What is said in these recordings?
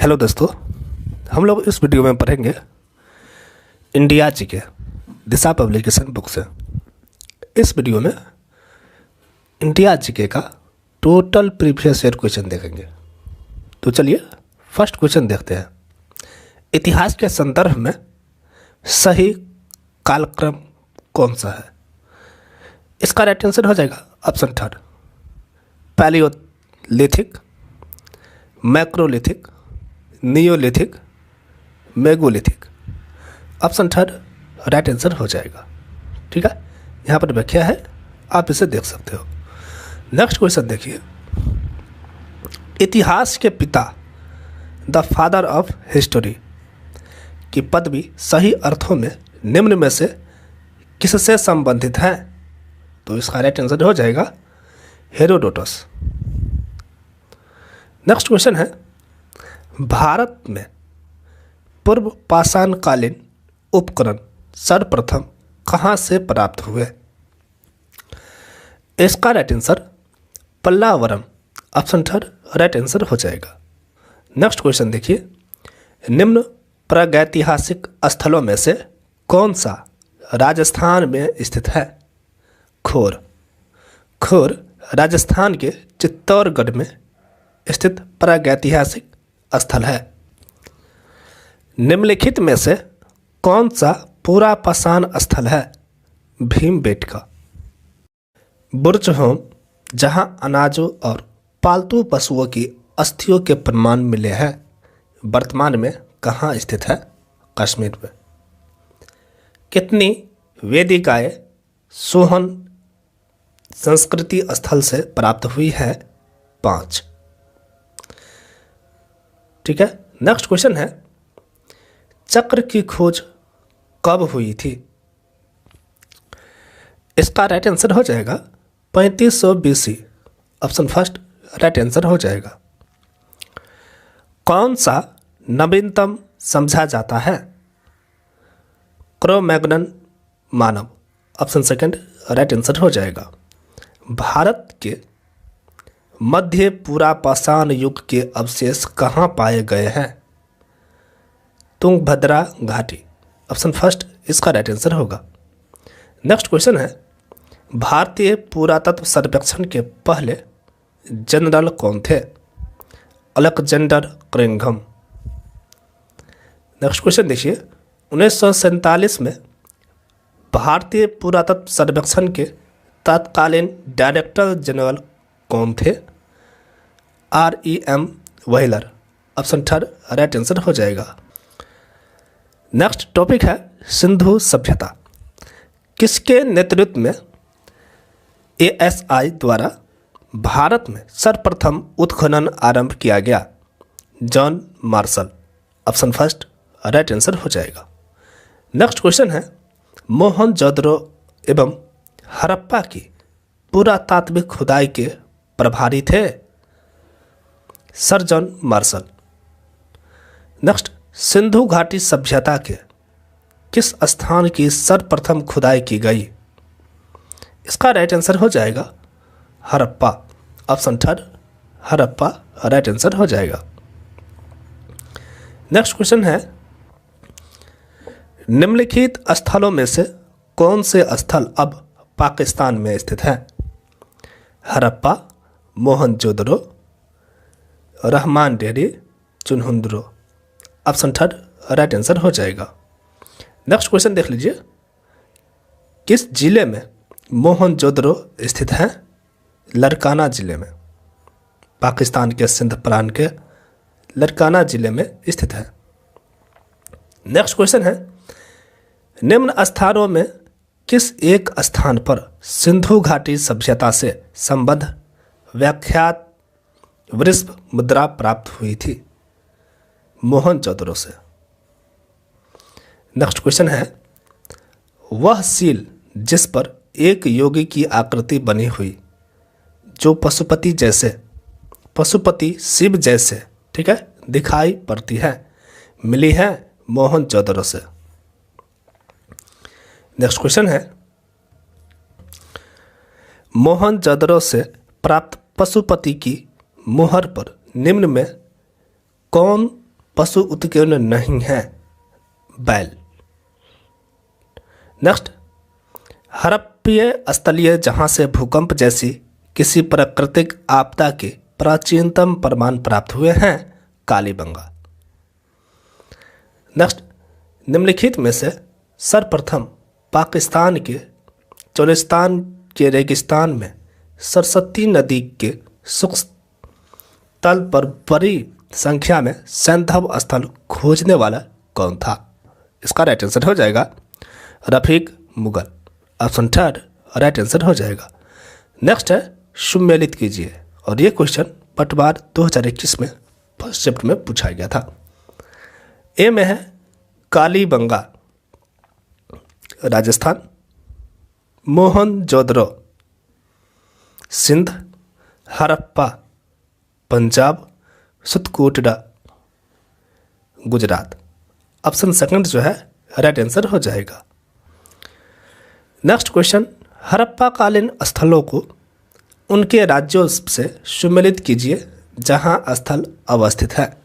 Hello दोस्तों, हम लोग इस वीडियो में पढ़ेंगे इंडिया जीके दिशा पब्लिकेशन बुक से। इस वीडियो में इंडिया जीके का टोटल प्रीवियस ईयर क्वेश्चन देखेंगे। तो चलिए फर्स्ट क्वेश्चन देखते हैं। इतिहास के संदर्भ में सही कालक्रम कौन सा है? इसका राइट आंसर हो जाएगा option third, palaeolithic, macrolithic, neolithic, megalithic. Option third right answer हो जाएगा। ठीक है, यहाँ पर व्याख्या है, आप इसे देख सकते हो। नेक्स्ट क्वेश्चन देखिए। इतिहास के पिता, द फादर ऑफ हिस्टोरी की पदवी सही अर्थों में निम्न में से किससे संबंधित है? तो इसका राइट आंसर हो जाएगा हेरोडोटस। नेक्स्ट क्वेश्चन है, भारत में पूर्व पाषाणकालीन उपकरण सर्वप्रथम कहाँ से प्राप्त हुए? इसका right answer Pallavaram. Option third right answer हो जाएगा। नेक्स्ट क्वेश्चन देखिए। निम्न प्रागैतिहासिक स्थलों में से कौन सा राजस्थान में स्थित है? खोर। खोर राजस्थान के चित्तौड़गढ़ में स्थित प्रागैतिहासिक स्थल है। निम्नलिखित में से कौन सा पूरा पाषाण स्थल है? भीमबेटका। बुर्जहोम, जहां अनाजों और पालतू पशुओं की अस्थियों के प्रमाण मिले हैं, वर्तमान में कहाँ स्थित है? कश्मीर में। कितनी वेदिकाएं सोहन संस्कृति स्थल से प्राप्त हुई है? 5। ठीक है, नेक्स्ट क्वेश्चन है, चक्र की खोज कब हुई थी? इसका राइट आंसर हो जाएगा 3500 BC। Option first right answer हो जाएगा। कौन सा नवीनतम समझा जाता है? क्रो-मैग्नन मानव। ऑप्शन सेकंड राइट आंसर हो जाएगा। भारत के मध्य पूरा पाषाण युग के अवशेष कहाँ पाए गए हैं? तुंगभद्रा घाटी। ऑप्शन फर्स्ट इसका राइट आंसर होगा। नेक्स्ट क्वेश्चन है, भारतीय पुरातत्व सर्वेक्षण के पहले जनरल कौन थे? अलेक्जेंडर क्रिंघम। नेक्स्ट क्वेश्चन देखिए। 1947 में भारतीय पुरातत्व सर्वेक्षण के तत्कालीन डायरेक्टर जनरल कौन थे? REM wheeler. Option third right answer हो जाएगा। नेक्स्ट टॉपिक है सिंधु सभ्यता। किसके नेतृत्व में ASI द्वारा भारत में सर्वप्रथम उत्खनन आरंभ किया गया? John Marshall. Option first right answer हो जाएगा। नेक्स्ट क्वेश्चन है, मोहनजोदड़ो एवं हड़प्पा की पुरातात्विक खुदाई के प्रभारी थे? Sir John Marshall. Next, Sindhu घाटी सभ्यता के किस स्थान की सर्वप्रथम खुदाई की गई? इसका राइट आंसर हो जाएगा Harappa. Option third Harappa right answer हो जाएगा। नेक्स्ट क्वेश्चन है, निम्नलिखित स्थलों में से कौन से स्थल अब पाकिस्तान में स्थित है? Harappa, Mohenjodaro, Rehman Dheri, Chanhudaro. Option third right answer हो जाएगा। नेक्स्ट क्वेश्चन देख लीजिए। किस जिले में मोहनजोदड़ो स्थित है? लड़काना जिले में। पाकिस्तान के सिंध प्रांत के लड़काना जिले में स्थित है। नेक्स्ट क्वेश्चन है, निम्न स्थानों में किस एक स्थान पर सिंधु घाटी सभ्यता से संबद्ध व्याख्यात वृषभ मुद्रा प्राप्त हुई थी? मोहनजोदड़ो से। नेक्स्ट क्वेश्चन है, वह सील जिस पर एक योगी की आकृति बनी हुई, जो पशुपति शिव जैसे, ठीक है, दिखाई पड़ती है, मिली है मोहनजोदड़ो से। नेक्स्ट क्वेश्चन है, मोहनजोदड़ो से प्राप्त पशुपति की मुहर पर निम्न में कौन पशु उत्कीर्ण नहीं है? बैल। नेक्स्ट, हड़प्पीय स्थलीय जहां से भूकंप जैसी किसी प्राकृतिक आपदा के प्राचीनतम प्रमाण प्राप्त हुए हैं? कालीबंगा। नेक्स्ट, निम्नलिखित में से सर्वप्रथम पाकिस्तान के चोलिस्तान के रेगिस्तान में सरस्वती नदी के शुष्क तल पर बड़ी संख्या में सैंधव स्थल खोजने वाला कौन था? इसका राइट आंसर हो जाएगा Rafiq Mughal. Option third right answer हो जाएगा। नेक्स्ट है सुमेलित कीजिए, और ये क्वेश्चन पटवार 2021 में फर्स्ट शिफ्ट में पूछा गया था। ए में है कालीबंगा राजस्थान, मोहनजोदड़ो सिंध, हड़प्पा पंजाब, सुतकोटड़ा गुजरात। ऑप्शन सेकंड जो है राइट आंसर हो जाएगा। नेक्स्ट क्वेश्चन, हड़प्पा कालीन स्थलों को उनके राज्यों से सुमेलित कीजिए जहां स्थल अवस्थित है।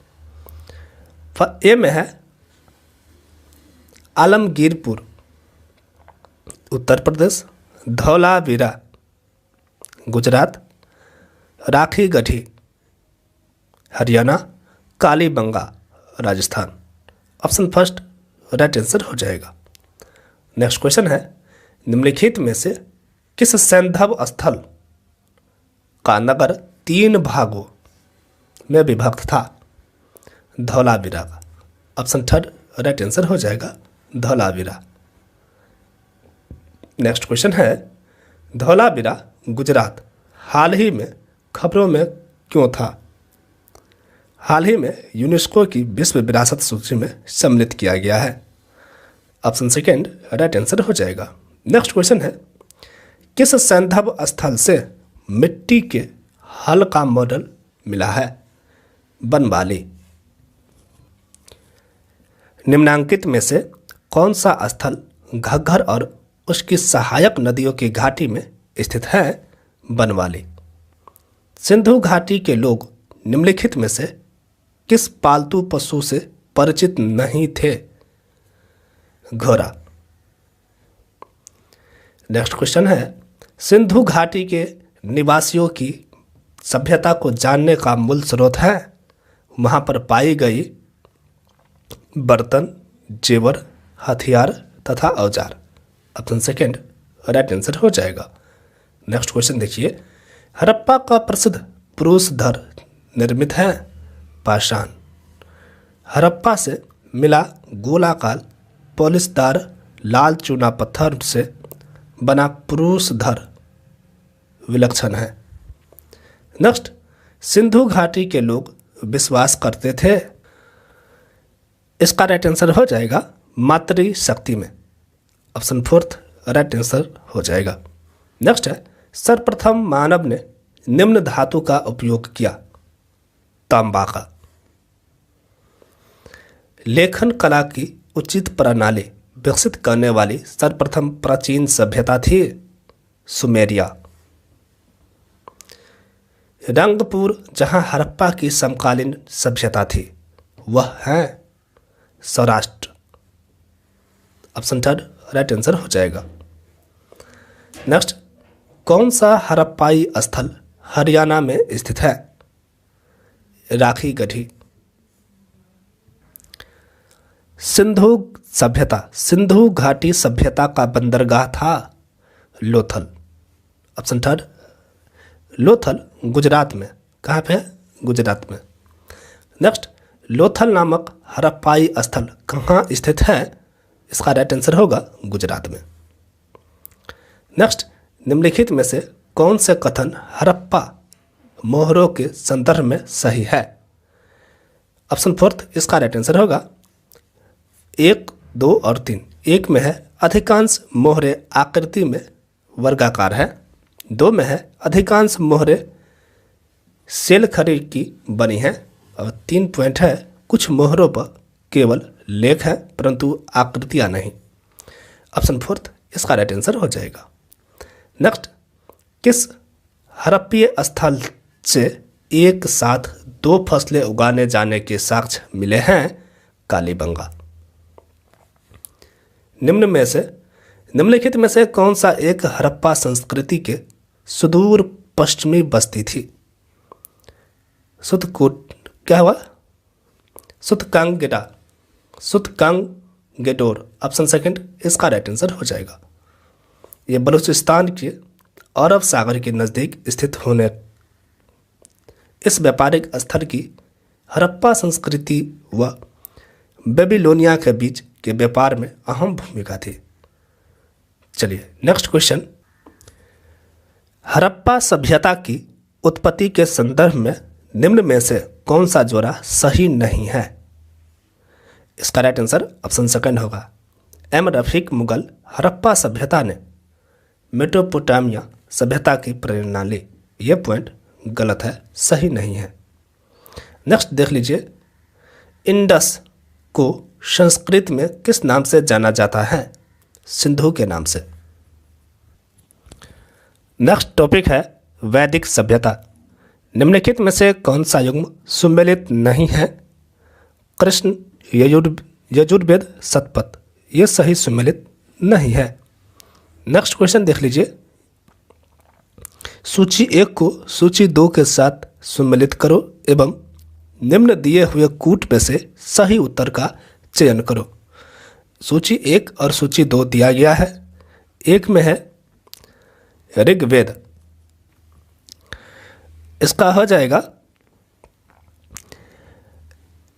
ए में है Alamgirpur Uttar Pradesh, Dholavira Gujarat, Rakhi Garhi Haryana, Kalibangan Rajasthan. Option first right answer हो जाएगा। नेक्स्ट क्वेश्चन है, निम्नलिखित में से किस सैंधव स्थल का नगर 3 भागों में विभक्त था? धौलावीरा का। ऑप्शन थर्ड राइट आंसर हो जाएगा धौलावीरा। नेक्स्ट क्वेश्चन है, धौलावीरा गुजरात हाल ही में खबरों में क्यों था? हाल ही में यूनेस्को की विश्व विरासत सूची में सम्मिलित किया गया है। ऑप्शन सेकेंड राइट आंसर हो जाएगा। नेक्स्ट क्वेश्चन है, किस सैंधव स्थल से मिट्टी के हल का मॉडल मिला है? बनवाली। निम्नांकित में से कौन सा स्थल घग्गर और उसकी सहायक नदियों की घाटी में स्थित है? बनवाली। सिंधु घाटी के लोग निम्नलिखित में से किस पालतू पशु से परिचित नहीं थे? घोड़ा। नेक्स्ट क्वेश्चन है, सिंधु घाटी के निवासियों की सभ्यता को जानने का मूल स्रोत है? वहां पर पाई गई बर्तन, जेवर, हथियार तथा औजार। ऑप्शन सेकेंड राइट आंसर हो जाएगा। नेक्स्ट क्वेश्चन देखिए, हड़प्पा का प्रसिद्ध पुरुष धर निर्मित है? पाषाण। हड़प्पा से मिला गोलाकार पॉलिशदार लाल चूना पत्थर से बना पुरुष धर विलक्षण है। नेक्स्ट, सिंधु घाटी के लोग विश्वास करते थे? इसका राइट आंसर हो जाएगा मातृशक्ति में। ऑप्शन फोर्थ राइट आंसर हो जाएगा। नेक्स्ट है, सर्वप्रथम मानव ने निम्न धातु का उपयोग किया? तांबा का। लेखन कला की उचित प्रणाली विकसित करने वाली सर्वप्रथम प्राचीन सभ्यता थी? सुमेरिया। रंगपुर जहां हड़प्पा की समकालीन सभ्यता थी वह है? Saurashtra. Option third right answer हो जाएगा। नेक्स्ट, कौन सा हड़प्पाई स्थल हरियाणा में स्थित है? राखी गढ़ी। सिंधु घाटी सभ्यता का बंदरगाह था? लोथल। ऑप्शन थर्ड लोथल गुजरात में। कहाँ पे है? गुजरात में। नेक्स्ट, लोथल नामक हड़प्पाई स्थल कहाँ स्थित है? इसका राइट आंसर होगा गुजरात में। नेक्स्ट, निम्नलिखित में से कौन से कथन हड़प्पा मोहरों के संदर्भ में सही है? ऑप्शन फोर्थ इसका राइट आंसर होगा 1, 2 और 3। 1 में है अधिकांश मोहरे आकृति में वर्गाकार है। 2 में है अधिकांश मोहरे शेलखड़ी की बनी है। और 3 पॉइंट है कुछ मोहरों पर केवल लेख है परंतु आकृतियां नहीं। ऑप्शन फोर्थ इसका राइट आंसर हो जाएगा। नेक्स्ट, किस हड़प्पीय स्थल से एक साथ 2 फसलें उगाने जाने के साक्ष्य मिले हैं? कालीबंगा। निम्नलिखित में से कौन सा एक हड़प्पा संस्कृति के सुदूर पश्चिमी बस्ती थी? क्या हुआ? सुतकांगेडोर ऑप्शन सेकंड इसका राइट आंसर हो जाएगा। यह बलूचिस्तान के अरब सागर के नज़दीक स्थित होने इस व्यापारिक स्थल की हड़प्पा संस्कृति व बेबीलोनिया के बीच के व्यापार में अहम भूमिका थी। चलिए नेक्स्ट क्वेश्चन। हड़प्पा सभ्यता की उत्पत्ति के संदर्भ में निम्न में से कौन सा जोड़ा सही नहीं है? इसका राइट आंसर ऑप्शन सेकंड होगा। एम रफीक मुगल हड़प्पा सभ्यता ने मेसोपोटामिया सभ्यता की प्रेरणा ली। यह पॉइंट गलत है, सही नहीं है। नेक्स्ट देख लीजिए। इंडस को संस्कृत में किस नाम से जाना जाता है? सिंधु के नाम से। नेक्स्ट टॉपिक है वैदिक सभ्यता। निम्नलिखित में से कौन सा युग्म सुमेलित नहीं है? कृष्ण, यजुर्वेद, शतपथ। ये सही सुमेलित नहीं है। नेक्स्ट क्वेश्चन देख लीजिए। सूची 1 को सूची 2 के साथ सुमेलित करो एवं निम्न दिए हुए कूट में से सही उत्तर का चयन करो। सूची 1 और सूची 2 दिया गया है। एक में है ऋग्वेद, इसका हो जाएगा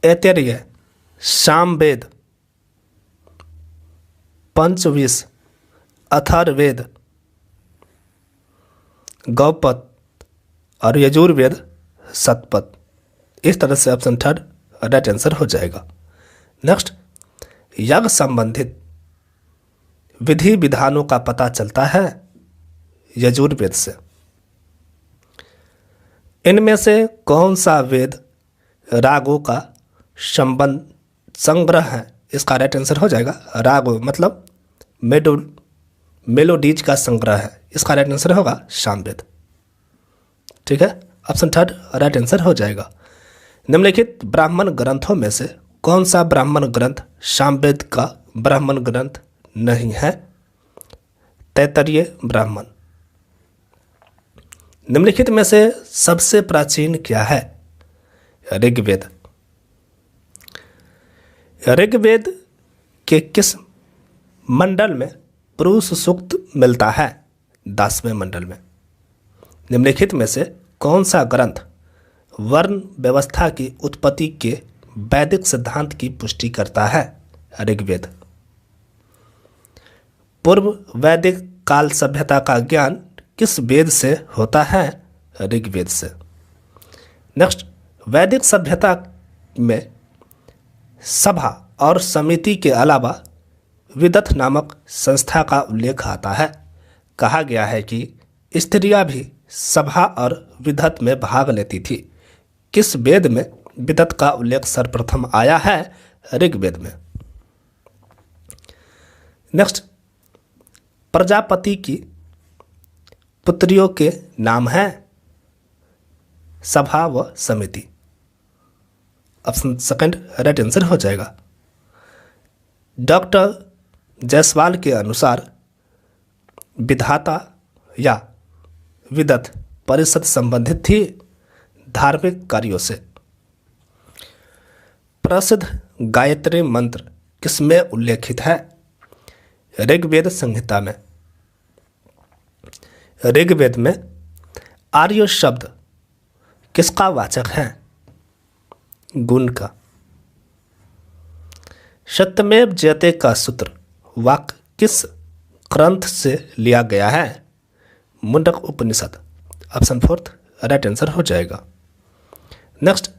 ऐतरेय, सामवेद, पंचविश, अथर्ववेद, गौपद और यजुर्वेद, शतपथ। इस तरह से ऑप्शन थर्ड राइट आंसर हो जाएगा। नेक्स्ट, यज्ञ संबंधित विधि विधानों का पता चलता है यजुर्वेद से। इनमें से कौन सा वेद रागों का संग्रह है? इसका राइट आंसर हो जाएगा रागो मतलब मेलोडीज का संग्रह है। इसका राइट आंसर होगा सामवेद। ठीक है, ऑप्शन थर्ड राइट आंसर हो जाएगा। निम्नलिखित ब्राह्मण ग्रंथों में से कौन सा ब्राह्मण ग्रंथ सामवेद का ब्राह्मण ग्रंथ नहीं है? तैत्तिरीय ब्राह्मण। निम्नलिखित में से सबसे प्राचीन क्या है? ऋग्वेद। ऋग्वेद के किस मंडल में पुरुष सूक्त मिलता है? 10वें मंडल में। निम्नलिखित में से कौन सा ग्रंथ वर्ण व्यवस्था की उत्पत्ति के वैदिक सिद्धांत की पुष्टि करता है? ऋग्वेद। पूर्व वैदिक काल सभ्यता का ज्ञान किस वेद से होता है? ऋग्वेद से। नेक्स्ट, वैदिक सभ्यता में सभा और समिति के अलावा विदथ नामक संस्था का उल्लेख आता है। कहा गया है कि स्त्रियां भी सभा और विदथ में भाग लेती थी। किस वेद में विदथ का उल्लेख सर्वप्रथम आया है? ऋग्वेद में। नेक्स्ट, प्रजापति की पुत्रियों के नाम हैं सभा व समिति। ऑप्शन सेकंड राइट आंसर हो जाएगा। डॉक्टर जायसवाल के अनुसार विधाता या विदथ परिषद संबंधित थी धार्मिक कार्यों से। प्रसिद्ध गायत्री मंत्र किसमें उल्लेखित है? ऋग्वेद संहिता में। ऋग्वेद में आर्य शब्द किसका वाचक है? गुण का। सत्यमेव जयते का सूत्र वाक्य किस ग्रंथ से लिया गया है? मुंडक उपनिषद। ऑप्शन फोर्थ राइट आंसर हो जाएगा। नेक्स्ट,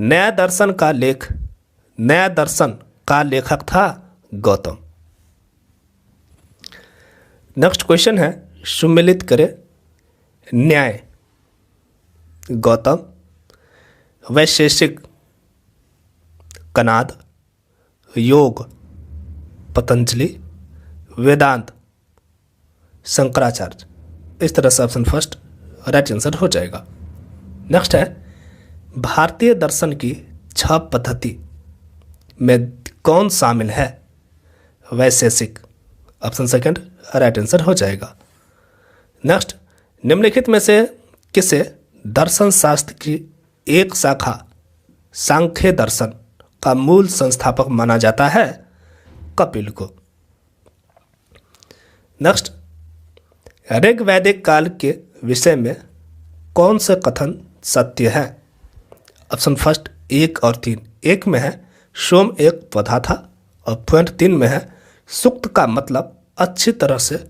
नया दर्शन का लेखक था गौतम। नेक्स्ट क्वेश्चन है, सुमेलित करें। न्याय गौतम, वैशेषिक कनाद, योग पतंजलि, वेदांत शंकराचार्य। इस तरह से ऑप्शन फर्स्ट राइट आंसर हो जाएगा। नेक्स्ट है, भारतीय दर्शन की 6 पद्धति में कौन शामिल है? वैशेषिक। ऑप्शन सेकंड राइट आंसर हो जाएगा। नेक्स्ट, निम्नलिखित में से किसे दर्शन शास्त्र की एक शाखा सांख्य दर्शन का मूल संस्थापक माना जाता है? कपिल को। नेक्स्ट, ऋग वैदिक काल के विषय में कौन से कथन सत्य है? ऑप्शन फर्स्ट 1 और 3। 1 में है सोम एक पौधा था और पॉइंट 3 में है सूक्त का मतलब अच्छी तरह से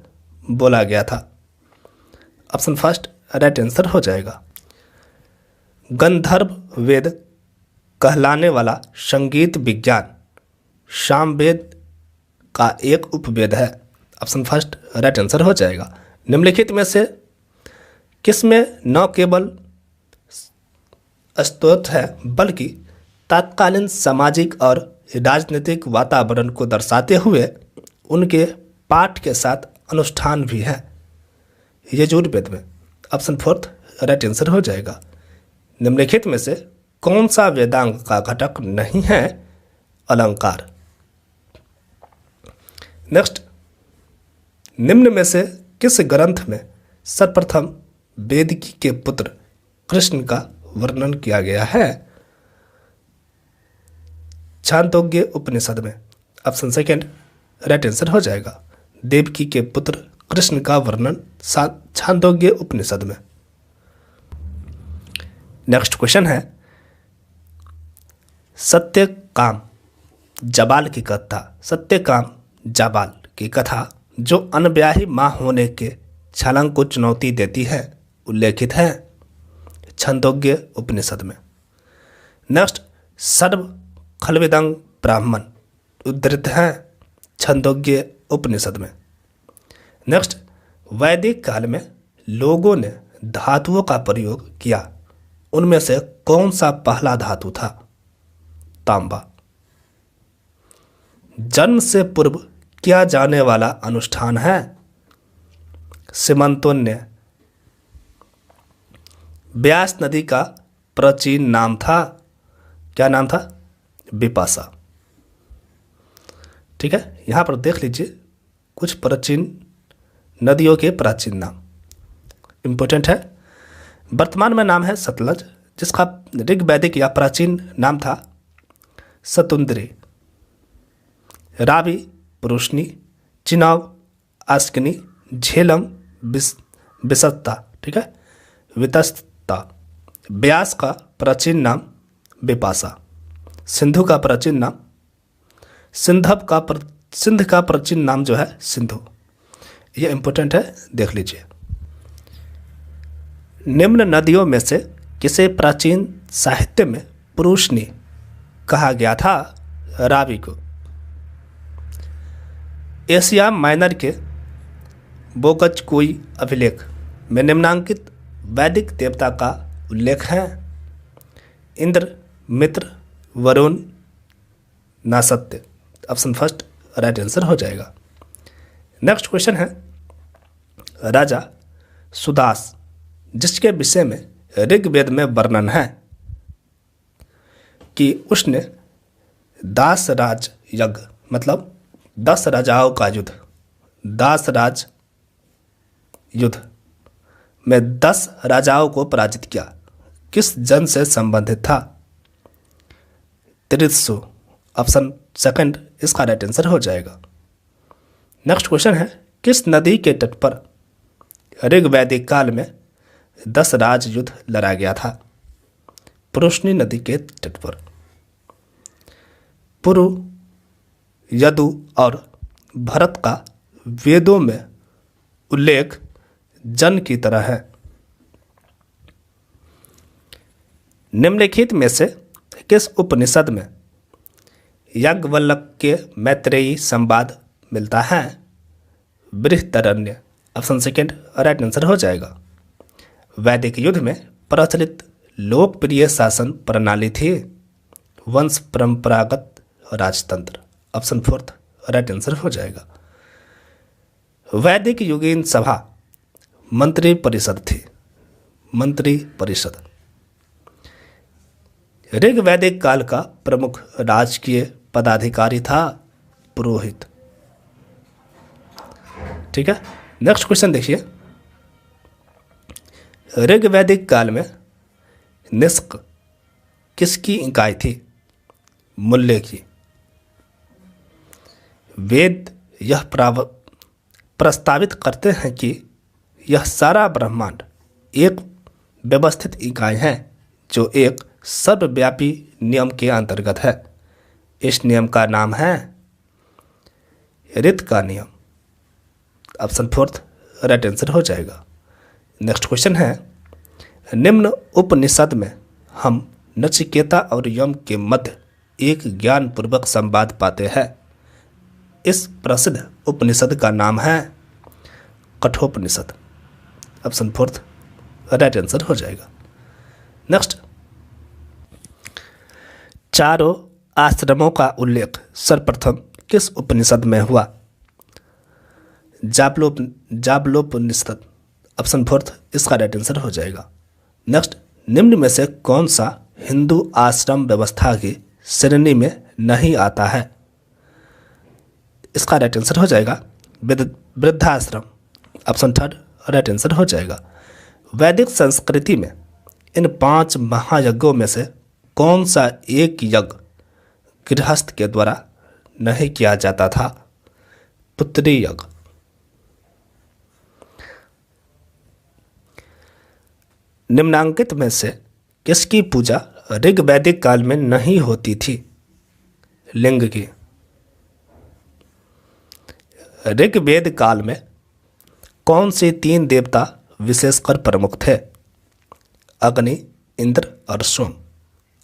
बोला गया था। ऑप्शन फर्स्ट राइट आंसर हो जाएगा। गंधर्व वेद कहलाने वाला संगीत विज्ञान सामवेद का एक उपवेद है। ऑप्शन फर्स्ट राइट आंसर हो जाएगा। निम्नलिखित में से किसमें न केवल स्तोत्र है बल्कि तत्कालीन सामाजिक और राजनीतिक वातावरण को दर्शाते हुए उनके पाठ के साथ अनुष्ठान भी है? यजुर्वेद में। ऑप्शन फोर्थ राइट आंसर हो जाएगा। निम्नलिखित में से कौन सा वेदांग का घटक नहीं है? अलंकार। नेक्स्ट, निम्न में से किस ग्रंथ में सर्वप्रथम वेदकी के पुत्र कृष्ण का वर्णन किया गया है? छांदोग्य उपनिषद में। ऑप्शन सेकंड राइट आंसर हो जाएगा। देवकी के पुत्र कृष्ण का वर्णन छांदोग्य उपनिषद में। नेक्स्ट क्वेश्चन है, सत्यकाम जाबाल की कथा, सत्यकाम जाबाल की कथा जो अनब्याही मां होने के छलांग को चुनौती देती है उल्लेखित है? छंदोग्य उपनिषद में। नेक्स्ट, सर्व खलविदं ब्राह्मण उद्धृत है? छंदोग्य उपनिषद में। नेक्स्ट, वैदिक काल में लोगों ने धातुओं का प्रयोग किया, उनमें से कौन सा पहला धातु था? तांबा। जन्म से पूर्व किया जाने वाला अनुष्ठान है? सीमंतोन्य। ब्यास नदी का प्राचीन नाम था? क्या नाम था? बिपाशा। ठीक है, यहां पर देख लीजिए कुछ प्राचीन नदियों के प्राचीन नाम इंपॉर्टेंट है। वर्तमान में नाम है सतलज, जिसका ऋग वैदिक या प्राचीन नाम था सतुंद्री। रावी, पुरुषनी, चिनाव, आस्किनी, झेलम, विसत्ता। ठीक है, वितस्ता। ब्यास का प्राचीन नाम बिपाशा। सिंधु का प्राचीन नाम सिंध का प्राचीन नाम जो है सिंधु। ये इंपॉर्टेंट है, देख लीजिए। निम्न नदियों में से किसे प्राचीन साहित्य में पुरुषनी कहा गया था? रावी को। एशिया माइनर के बोगचकोई अभिलेख में निम्नांकित वैदिक देवता का उल्लेख है? Indra, Mitra, Varuna, Nasatya. Option first right answer हो जाएगा। नेक्स्ट क्वेश्चन है, राजा सुदास जिसके विषय में ऋग्वेद में वर्णन है कि उसने दास राज यज्ञ मतलब 10 राजाओं का युद्ध, दास राज युद्ध में 10 राजाओं को पराजित किया, किस जन से संबंधित था? त्रिशु। ऑप्शन सेकंड इसका राइट आंसर हो जाएगा। नेक्स्ट क्वेश्चन है, किस नदी के तट पर ऋग्वैदिक काल में 10 राज युद्ध लड़ा गया था? पुरुषनी नदी के तट पर। पुरु, यदु और भरत का वेदों में उल्लेख जन की तरह है। निम्नलिखित में से किस उपनिषद में याज्ञवल्क्य के मैत्रेयी संवाद मिलता है? Brihadaranyaka. Option second right answer हो जाएगा। वैदिक युद्ध में प्रचलित लोकप्रिय शासन प्रणाली थी वंश परंपरागत राजतंत्र। ऑप्शन फोर्थ राइट आंसर हो जाएगा। वैदिक युगीन सभा मंत्री परिषद थी, मंत्री परिषद। ऋग वैदिक काल का प्रमुख राजकीय पदाधिकारी था पुरोहित। ठीक है, नेक्स्ट क्वेश्चन देखिए। ऋग वैदिक काल में निष्क किसकी इकाई थी? मूल्य की। वेद यह प्रस्तावित करते हैं कि यह सारा ब्रह्मांड एक व्यवस्थित इकाई है जो एक सर्वव्यापी नियम के अंतर्गत है। इस नियम का नाम है ऋत का नियम। ऑप्शन फोर्थ राइट आंसर हो जाएगा। नेक्स्ट क्वेश्चन है, निम्न उपनिषद में हम नचिकेता और यम के मध्य एक ज्ञानपूर्वक संवाद पाते हैं। इस प्रसिद्ध उपनिषद का नाम है Kathopanishad. Option fourth right answer हो जाएगा। नेक्स्ट, चारों आश्रमों का उल्लेख सर्वप्रथम किस उपनिषद में हुआ? जाबलोपनिषद। ऑप्शन फोर्थ इसका राइट आंसर हो जाएगा। नेक्स्ट, निम्न में से कौन सा हिंदू आश्रम व्यवस्था की श्रेणी में नहीं आता है? इसका राइट आंसर हो जाएगा वृद्धाश्रम। ऑप्शन थर्ड राइट आंसर हो जाएगा। वैदिक संस्कृति में इन 5 महायज्ञों में से कौन सा एक यज्ञ गृहस्थ के द्वारा नहीं किया जाता था? पुत्री यज्ञ। निम्नांकित में से किसकी पूजा ऋग वैदिक काल में नहीं होती थी? लिंग की। ऋग्वेद काल में कौन से 3 देवता विशेषकर प्रमुख थे? अग्नि, इंद्र और सोम।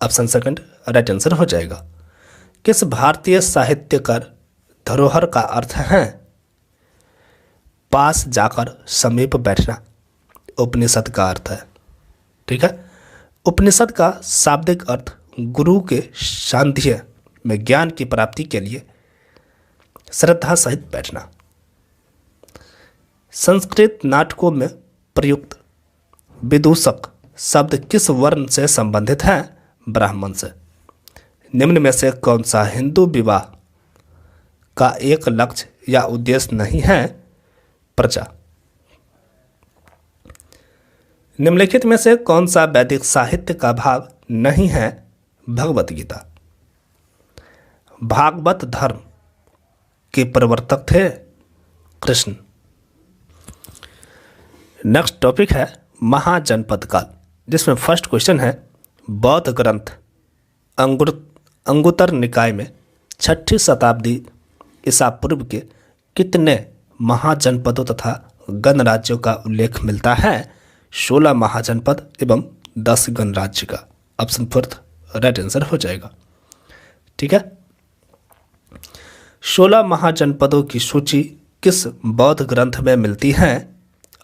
ऑप्शन सेकंड राइट आंसर हो जाएगा। किस भारतीय साहित्यकार धरोहर का अर्थ है पास जाकर समीप बैठना? उपनिषद का अर्थ है। ठीक है, उपनिषद का शाब्दिक अर्थ गुरु के सानिध्य में ज्ञान की प्राप्ति के लिए श्रद्धा सहित बैठना। संस्कृत नाटकों में प्रयुक्त विदूषक शब्द किस वर्ण से संबंधित है? ब्राह्मण से। निम्न में से कौन सा हिंदू विवाह का एक लक्ष्य या उद्देश्य नहीं है? प्रजा। निम्नलिखित में से कौन सा वैदिक साहित्य का भाग नहीं है? भगवत गीता। भागवत धर्म के प्रवर्तक थे कृष्ण। नेक्स्ट टॉपिक है महाजनपद काल, जिसमें फर्स्ट क्वेश्चन है, बौद्ध ग्रंथ अंगुत्तर निकाय में 6ठी शताब्दी ईसा पूर्व के कितने महाजनपदों तथा गणराज्यों का उल्लेख मिलता है? 16 महाजनपद एवं 10 गणराज्य का। ऑप्शन फोर्थ राइट आंसर हो जाएगा। ठीक है, 16 महाजनपदों की सूची किस बौद्ध ग्रंथ में मिलती है?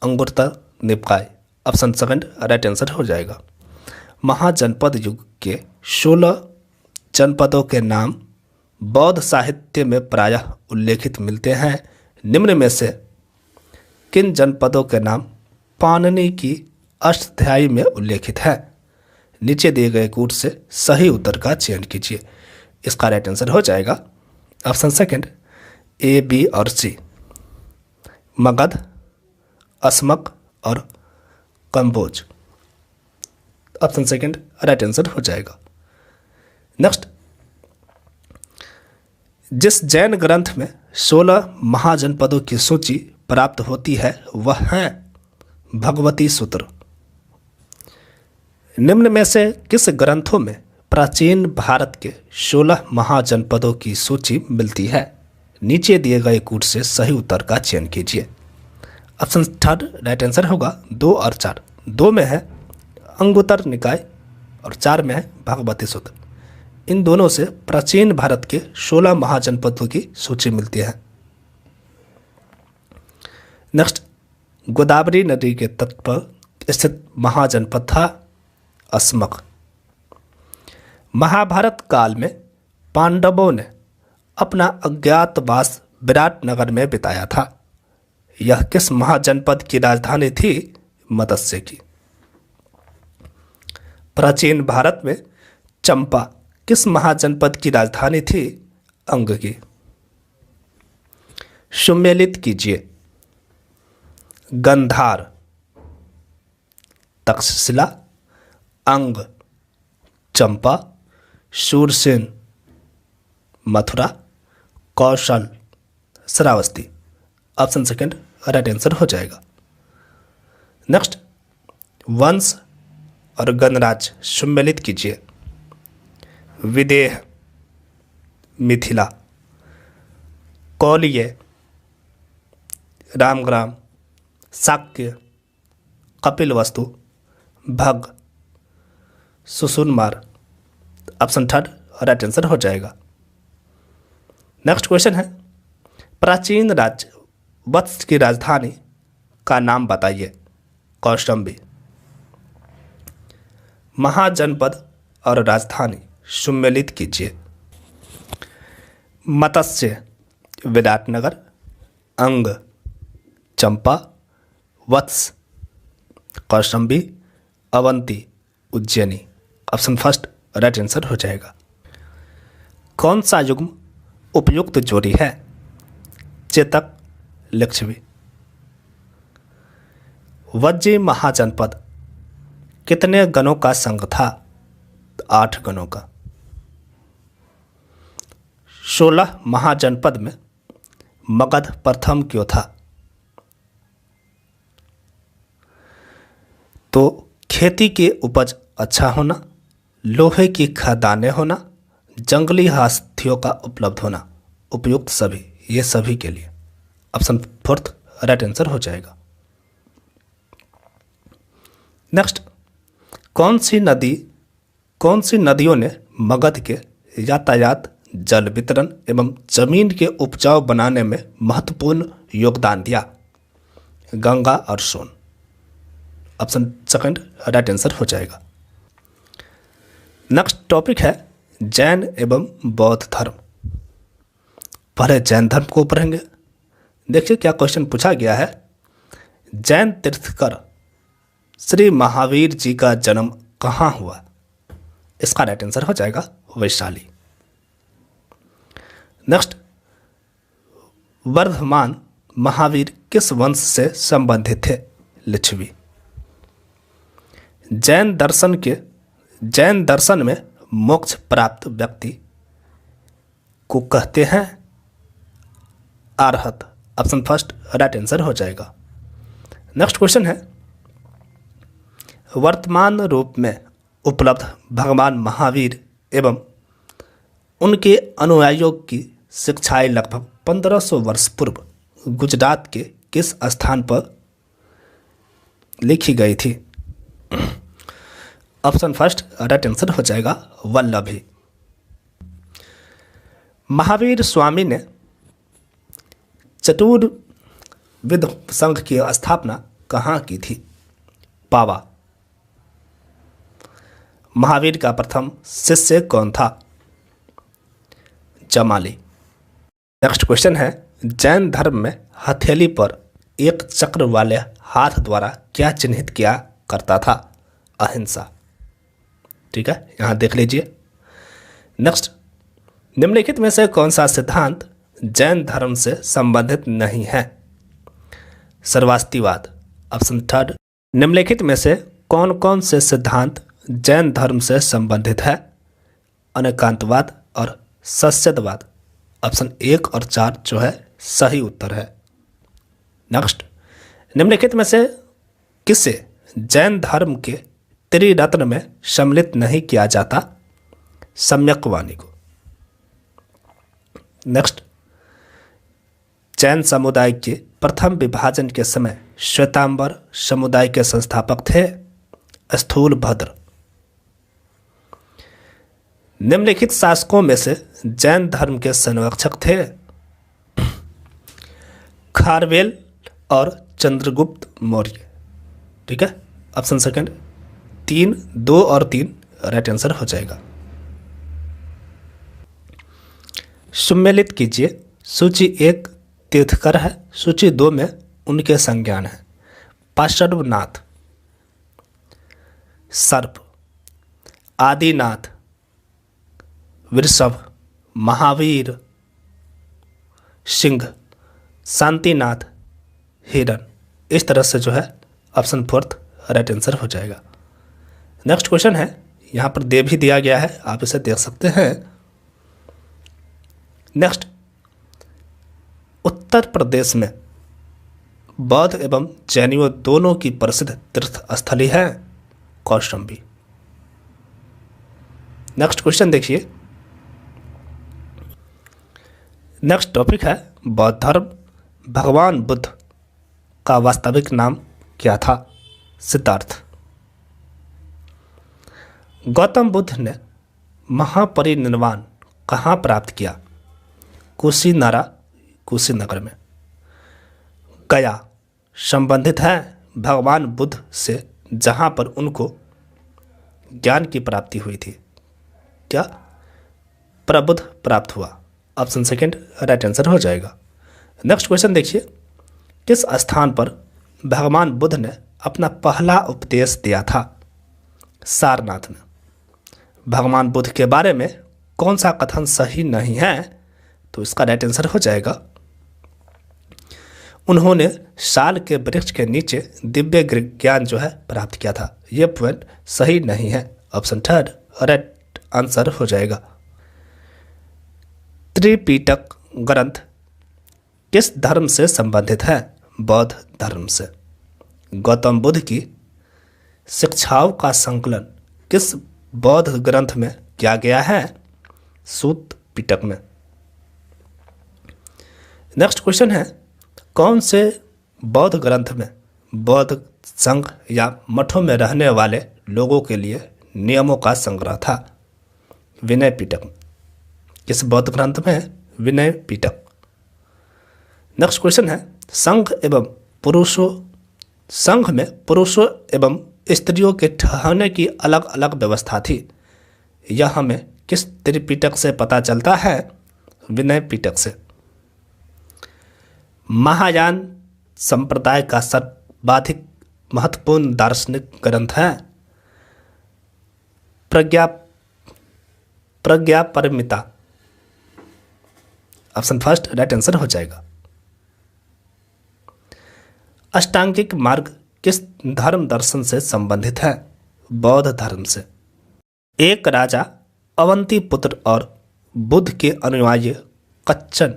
अंगुत्तर निकाय। ऑप्शन सेकंड राइट आंसर हो जाएगा। महाजनपद युग के 16 जनपदों के नाम बौद्ध साहित्य में प्रायः उल्लेखित मिलते हैं। निम्न में से किन जनपदों के नाम पाणिनि की अष्टाध्यायी में उल्लेखित है? नीचे दिए गए कूट से सही उत्तर का चयन कीजिए। इसका राइट आंसर हो जाएगा ऑप्शन सेकंड ए, बी और सी, मगध, असमक और Kamboja. Option second right answer हो जाएगा। नेक्स्ट, जिस जैन ग्रंथ में 16 महाजनपदों की सूची प्राप्त होती है वह है भगवती सूत्र। निम्न में से किस ग्रंथों में प्राचीन भारत के 16 महाजनपदों की सूची मिलती है? नीचे दिए गए कूट से सही उत्तर का चयन कीजिए। ऑप्शन थर्ड राइट आंसर होगा 2 और 4। 2 में है अंगुत्तर निकाय और 4 में है भगवती सूत्र। इन दोनों से प्राचीन भारत के 16 महाजनपदों की सूची मिलती है। नेक्स्ट, गोदावरी नदी के तट पर स्थित महाजनपद था असमक। महाभारत काल में पांडवों ने अपना अज्ञातवास विराटनगर में बिताया था। यह किस महाजनपद की राजधानी थी? मत्स्य की। प्राचीन भारत में चंपा किस महाजनपद की राजधानी थी? अंग की। सुमेलित कीजिए। Gandhara, Taxila, Anga, Champa, Shurasena, Mathura, Kaushal, Shravasti. Option second right answer हो जाएगा। नेक्स्ट, वंश और गणराज्य सम्मिलित कीजिए। विदेह, मिथिला, कौलिय, रामग्राम, शाक्य, कपिलवस्तु, भग, सुसुनमार। ऑप्शन थर्ड राइट आंसर हो जाएगा। नेक्स्ट क्वेश्चन है, प्राचीन राज्य वत्स की राजधानी का नाम बताइए। कौशाम्बी। महाजनपद और राजधानी सम्मिलित कीजिए। Matsya, Viratnagar, Anga, Champa, Vatsa, Kaushambi, Avanti, Ujjaini. Option first right answer हो जाएगा। कौन सा युग्म उपयुक्त जोड़ी है? चेतक, लिच्छवी। वज्जी महाजनपद कितने गणों का संघ था? 8 गणों का। 16 महाजनपद में मगध प्रथम क्यों था? तो खेती की उपज अच्छा होना, लोहे की खदानें होना, जंगली हाथियों का उपलब्ध होना। उपयुक्त सभी, ये सभी के लिए। ऑप्शन फोर्थ राइट आंसर हो जाएगा। नेक्स्ट, कौन सी नदियों ने मगध के यातायात, जल वितरण एवं जमीन के उपजाऊ बनाने में महत्वपूर्ण योगदान दिया? गंगा और सोन। ऑप्शन सेकंड राइट आंसर हो जाएगा। नेक्स्ट टॉपिक है जैन एवं बौद्ध धर्म। पहले जैन धर्म को पढ़ेंगे। देखिए क्या क्वेश्चन पूछा गया है। जैन तीर्थकर श्री महावीर जी का जन्म कहाँ हुआ? इसका राइट आंसर हो जाएगा वैशाली। नेक्स्ट, वर्धमान महावीर किस वंश से संबंधित थे? लिच्छवी। जैन दर्शन में मोक्ष प्राप्त व्यक्ति को कहते हैं arhat. Option first right answer हो जाएगा। नेक्स्ट क्वेश्चन है, वर्तमान रूप में उपलब्ध भगवान महावीर एवं उनके अनुयायियों की शिक्षाएं लगभग 1500 वर्ष पूर्व गुजरात के किस स्थान पर लिखी गई थी? ऑप्शन फर्स्ट राइट आंसर हो जाएगा वल्लभी। महावीर स्वामी ने चतुर्विध संघ की स्थापना कहाँ की थी? पावा। महावीर का प्रथम शिष्य कौन था? जमाली। नेक्स्ट क्वेश्चन है, जैन धर्म में हथेली पर एक चक्र वाले हाथ द्वारा क्या चिन्हित किया करता था? अहिंसा। ठीक है, यहाँ देख लीजिए। नेक्स्ट, निम्नलिखित में से कौन सा सिद्धांत जैन धर्म से संबंधित नहीं है? सर्वास्तिवाद। Option third. निम्नलिखित में से कौन कौन से सिद्धांत जैन धर्म से संबंधित है? अनेकांतवाद और सस्यवाद। ऑप्शन 1 और 4 जो है सही उत्तर है। नेक्स्ट, निम्नलिखित में से किसे जैन धर्म के त्रिरत्न में सम्मिलित नहीं किया जाता? सम्यक वाणी को। नेक्स्ट, जैन समुदाय के प्रथम विभाजन के समय श्वेतांबर समुदाय के संस्थापक थे स्थूलभद्र। निम्नलिखित शासकों में से जैन धर्म के संरक्षक थे खारवेल और चंद्रगुप्त मौर्य। ठीक है, ऑप्शन सेकंड 3, 2 और 3 राइट आंसर हो जाएगा। सम्मिलित कीजिए। सूची 1 तीर्थकर है, सूची 2 में उनके संज्ञान है। पार्श्वनाथ, सर्प, आदिनाथ, वृषभ, महावीर, सिंह, शांतिनाथ, हिरण। इस तरह से जो है ऑप्शन फोर्थ राइट आंसर हो जाएगा। नेक्स्ट क्वेश्चन है, यहाँ पर दे भी दिया गया है, आप इसे देख सकते हैं। नेक्स्ट, उत्तर प्रदेश में बौद्ध एवं जैनियों दोनों की प्रसिद्ध तीर्थ स्थली है कौशाम्बी। नेक्स्ट क्वेश्चन देखिए। नेक्स्ट टॉपिक है बौद्ध धर्म। भगवान बुद्ध का वास्तविक नाम क्या था? सिद्धार्थ। गौतम बुद्ध ने महापरिनिर्वाण कहाँ प्राप्त किया? कुशीनगर में। गया संबंधित है भगवान बुद्ध से जहाँ पर उनको ज्ञान की प्राप्ति हुई थी। क्या? प्रबुद्ध प्राप्त हुआ। ऑप्शन सेकंड राइट आंसर हो जाएगा। नेक्स्ट क्वेश्चन देखिए। किस स्थान पर भगवान बुद्ध ने अपना पहला उपदेश दिया था? सारनाथ में। भगवान बुद्ध के बारे में कौन सा कथन सही नहीं है? तो इसका राइट आंसर हो जाएगा, उन्होंने साल के वृक्ष के नीचे दिव्य ज्ञान जो है प्राप्त किया था। यह पॉइंट सही नहीं है। ऑप्शन थर्ड राइट आंसर हो जाएगा। त्रिपिटक ग्रंथ किस धर्म से संबंधित है? बौद्ध धर्म से। गौतम बुद्ध की शिक्षाओं का संकलन किस बौद्ध ग्रंथ में किया गया है? सूत पिटक में। नेक्स्ट क्वेश्चन है, कौन से बौद्ध ग्रंथ में बौद्ध संघ या मठों में रहने वाले लोगों के लिए नियमों का संग्रह था? विनय पिटक। किस बौद्ध ग्रंथ में? विनय पिटक। नेक्स्ट क्वेश्चन है, संघ में पुरुषों एवं स्त्रियों के ठहरने की अलग अलग व्यवस्था थी। यह हमें किस त्रिपिटक से पता चलता है? विनय पिटक से। महायान संप्रदाय का सर्वाधिक महत्वपूर्ण दार्शनिक ग्रंथ है Prajnaparamita. Option first right answer हो जाएगा। अष्टांगिक मार्ग किस धर्म दर्शन से संबंधित है? बौद्ध धर्म से। एक राजा अवंती पुत्र और बुद्ध के अनुयायी कच्चन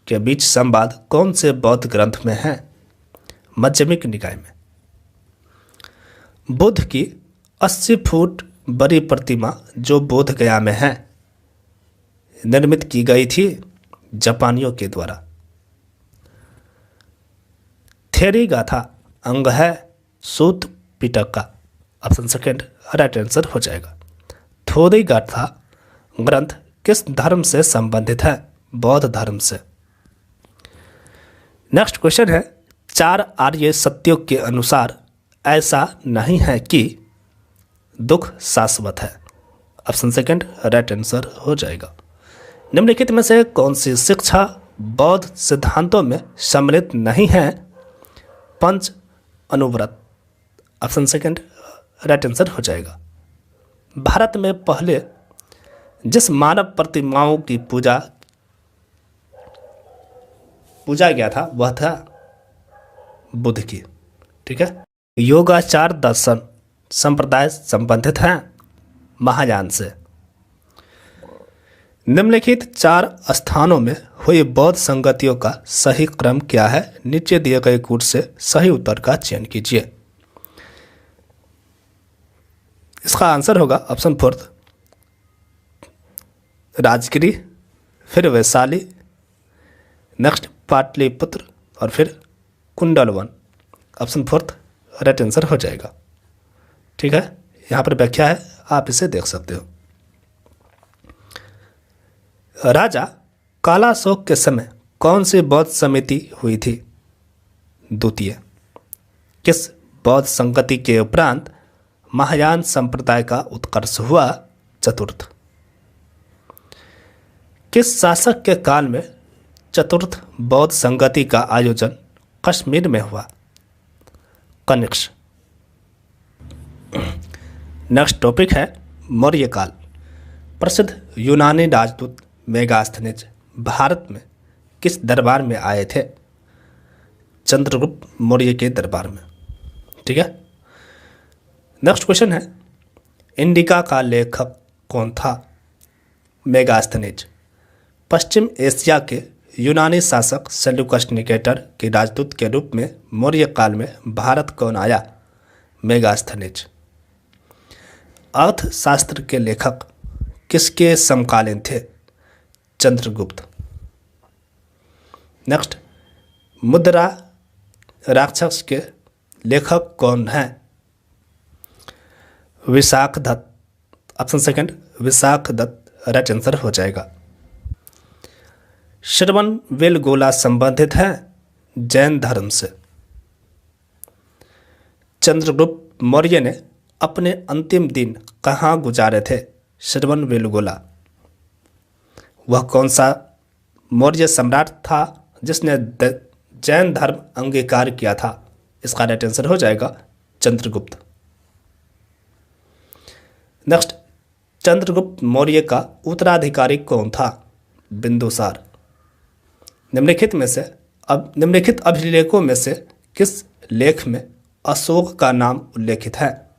के बीच संवाद कौन से बौद्ध ग्रंथ में है? मध्यमिक निकाय में। बुद्ध की 80 फुट बड़ी प्रतिमा जो बोध गया में है निर्मित की गई थी जापानियों के द्वारा। थेरी गाथा अंग है सूत पिटक का। ऑप्शन सेकंड राइट आंसर हो जाएगा। थोरी गाथा ग्रंथ किस धर्म से संबंधित है? बौद्ध धर्म से। नेक्स्ट क्वेश्चन है, 4 आर्य सत्यों के अनुसार ऐसा नहीं है कि दुख शाश्वत है। ऑप्शन सेकंड राइट आंसर हो जाएगा। निम्नलिखित में से कौन सी शिक्षा बौद्ध सिद्धांतों में सम्मिलित नहीं है? पंच अनुव्रत। ऑप्शन सेकंड राइट आंसर हो जाएगा। भारत में पहले जिस मानव प्रतिमाओं की पूजा गया था वह था बुद्ध की। ठीक है। योगाचार दर्शन संप्रदाय संबंधित हैं महायान से। निम्नलिखित 4 स्थानों में हुई बौद्ध संगतियों का सही क्रम क्या है? नीचे दिए गए कूट से सही उत्तर का चयन कीजिए। इसका आंसर होगा ऑप्शन फोर्थ, राजगिरी, फिर वैशाली, नेक्स्ट पाटलिपुत्र और फिर Kundalvan. Option fourth right answer हो जाएगा। ठीक है, यहाँ पर व्याख्या है, आप इसे देख सकते हो। राजा कालाशोक के समय कौन सी बौद्ध समिति हुई थी? द्वितीय। किस बौद्ध संगति के उपरांत महायान संप्रदाय का उत्कर्ष हुआ? चतुर्थ। किस शासक के काल में चतुर्थ बौद्ध संगति का आयोजन कश्मीर में हुआ? कनिष्क। नेक्स्ट टॉपिक है मौर्य काल। प्रसिद्ध यूनानी राजदूत मेगास्थनीज भारत में किस दरबार में आए थे? चंद्रगुप्त मौर्य के दरबार में। ठीक है। नेक्स्ट क्वेश्चन है, इंडिका का लेखक कौन था? मेगास्थनीज। पश्चिम एशिया के यूनानी शासक सेल्यूकस निकेटर के राजदूत के रूप में मौर्य काल में भारत कौन आया? मेगास्थनीज। अर्थशास्त्र के लेखक किसके समकालीन थे? चंद्रगुप्त। नेक्स्ट, मुद्रा राक्षस के लेखक कौन हैं? Vishakh Datta. Option second Vishakh Datta right answer हो जाएगा। श्रवण बेलगोला संबंधित है जैन धर्म से। चंद्रगुप्त मौर्य ने अपने अंतिम दिन कहाँ गुजारे थे? श्रवण बेलगोला। वह कौन सा मौर्य सम्राट था जिसने जैन धर्म अंगीकार किया था? इसका राइट आंसर हो जाएगा चंद्रगुप्त। नेक्स्ट, चंद्रगुप्त मौर्य का उत्तराधिकारी कौन था? बिंदुसार। निम्नलिखित अभिलेखों में से किस लेख में अशोक का नाम उल्लेखित है?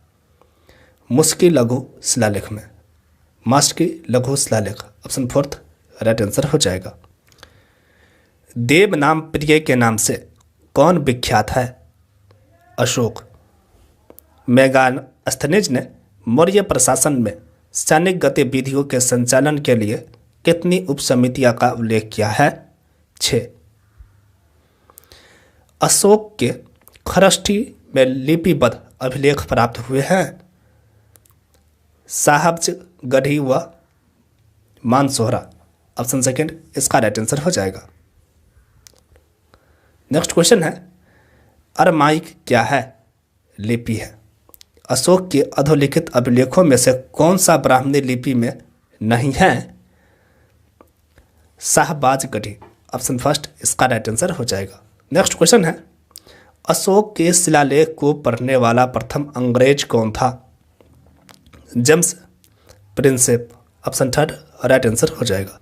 मुस्की लघु शिलालेख में। मास्की लघु शिलालेख ऑप्शन फोर्थ राइट आंसर हो जाएगा। देव नाम प्रिय के नाम से कौन विख्यात है? अशोक। मेगास्थनीज ने मौर्य प्रशासन में सैनिक गतिविधियों के संचालन के लिए कितनी उपसमितियां का उल्लेख किया है? 6। अशोक के खरष्ठी में लिपिबद्ध अभिलेख प्राप्त हुए हैं? साहबगढ़ी व मानसोहरा। ऑप्शन सेकंड इसका राइट आंसर हो जाएगा। नेक्स्ट क्वेश्चन है, अरमाइक क्या है? लिपि है। अशोक के अधोलिखित अभिलेखों में से कौन सा ब्राह्मणी लिपि में नहीं है? शाहबाजगढ़ी। ऑप्शन फर्स्ट इसका राइट आंसर हो जाएगा। नेक्स्ट क्वेश्चन है, अशोक के शिलालेख को पढ़ने वाला प्रथम अंग्रेज कौन था? James Prinsep. Option third right answer हो जाएगा।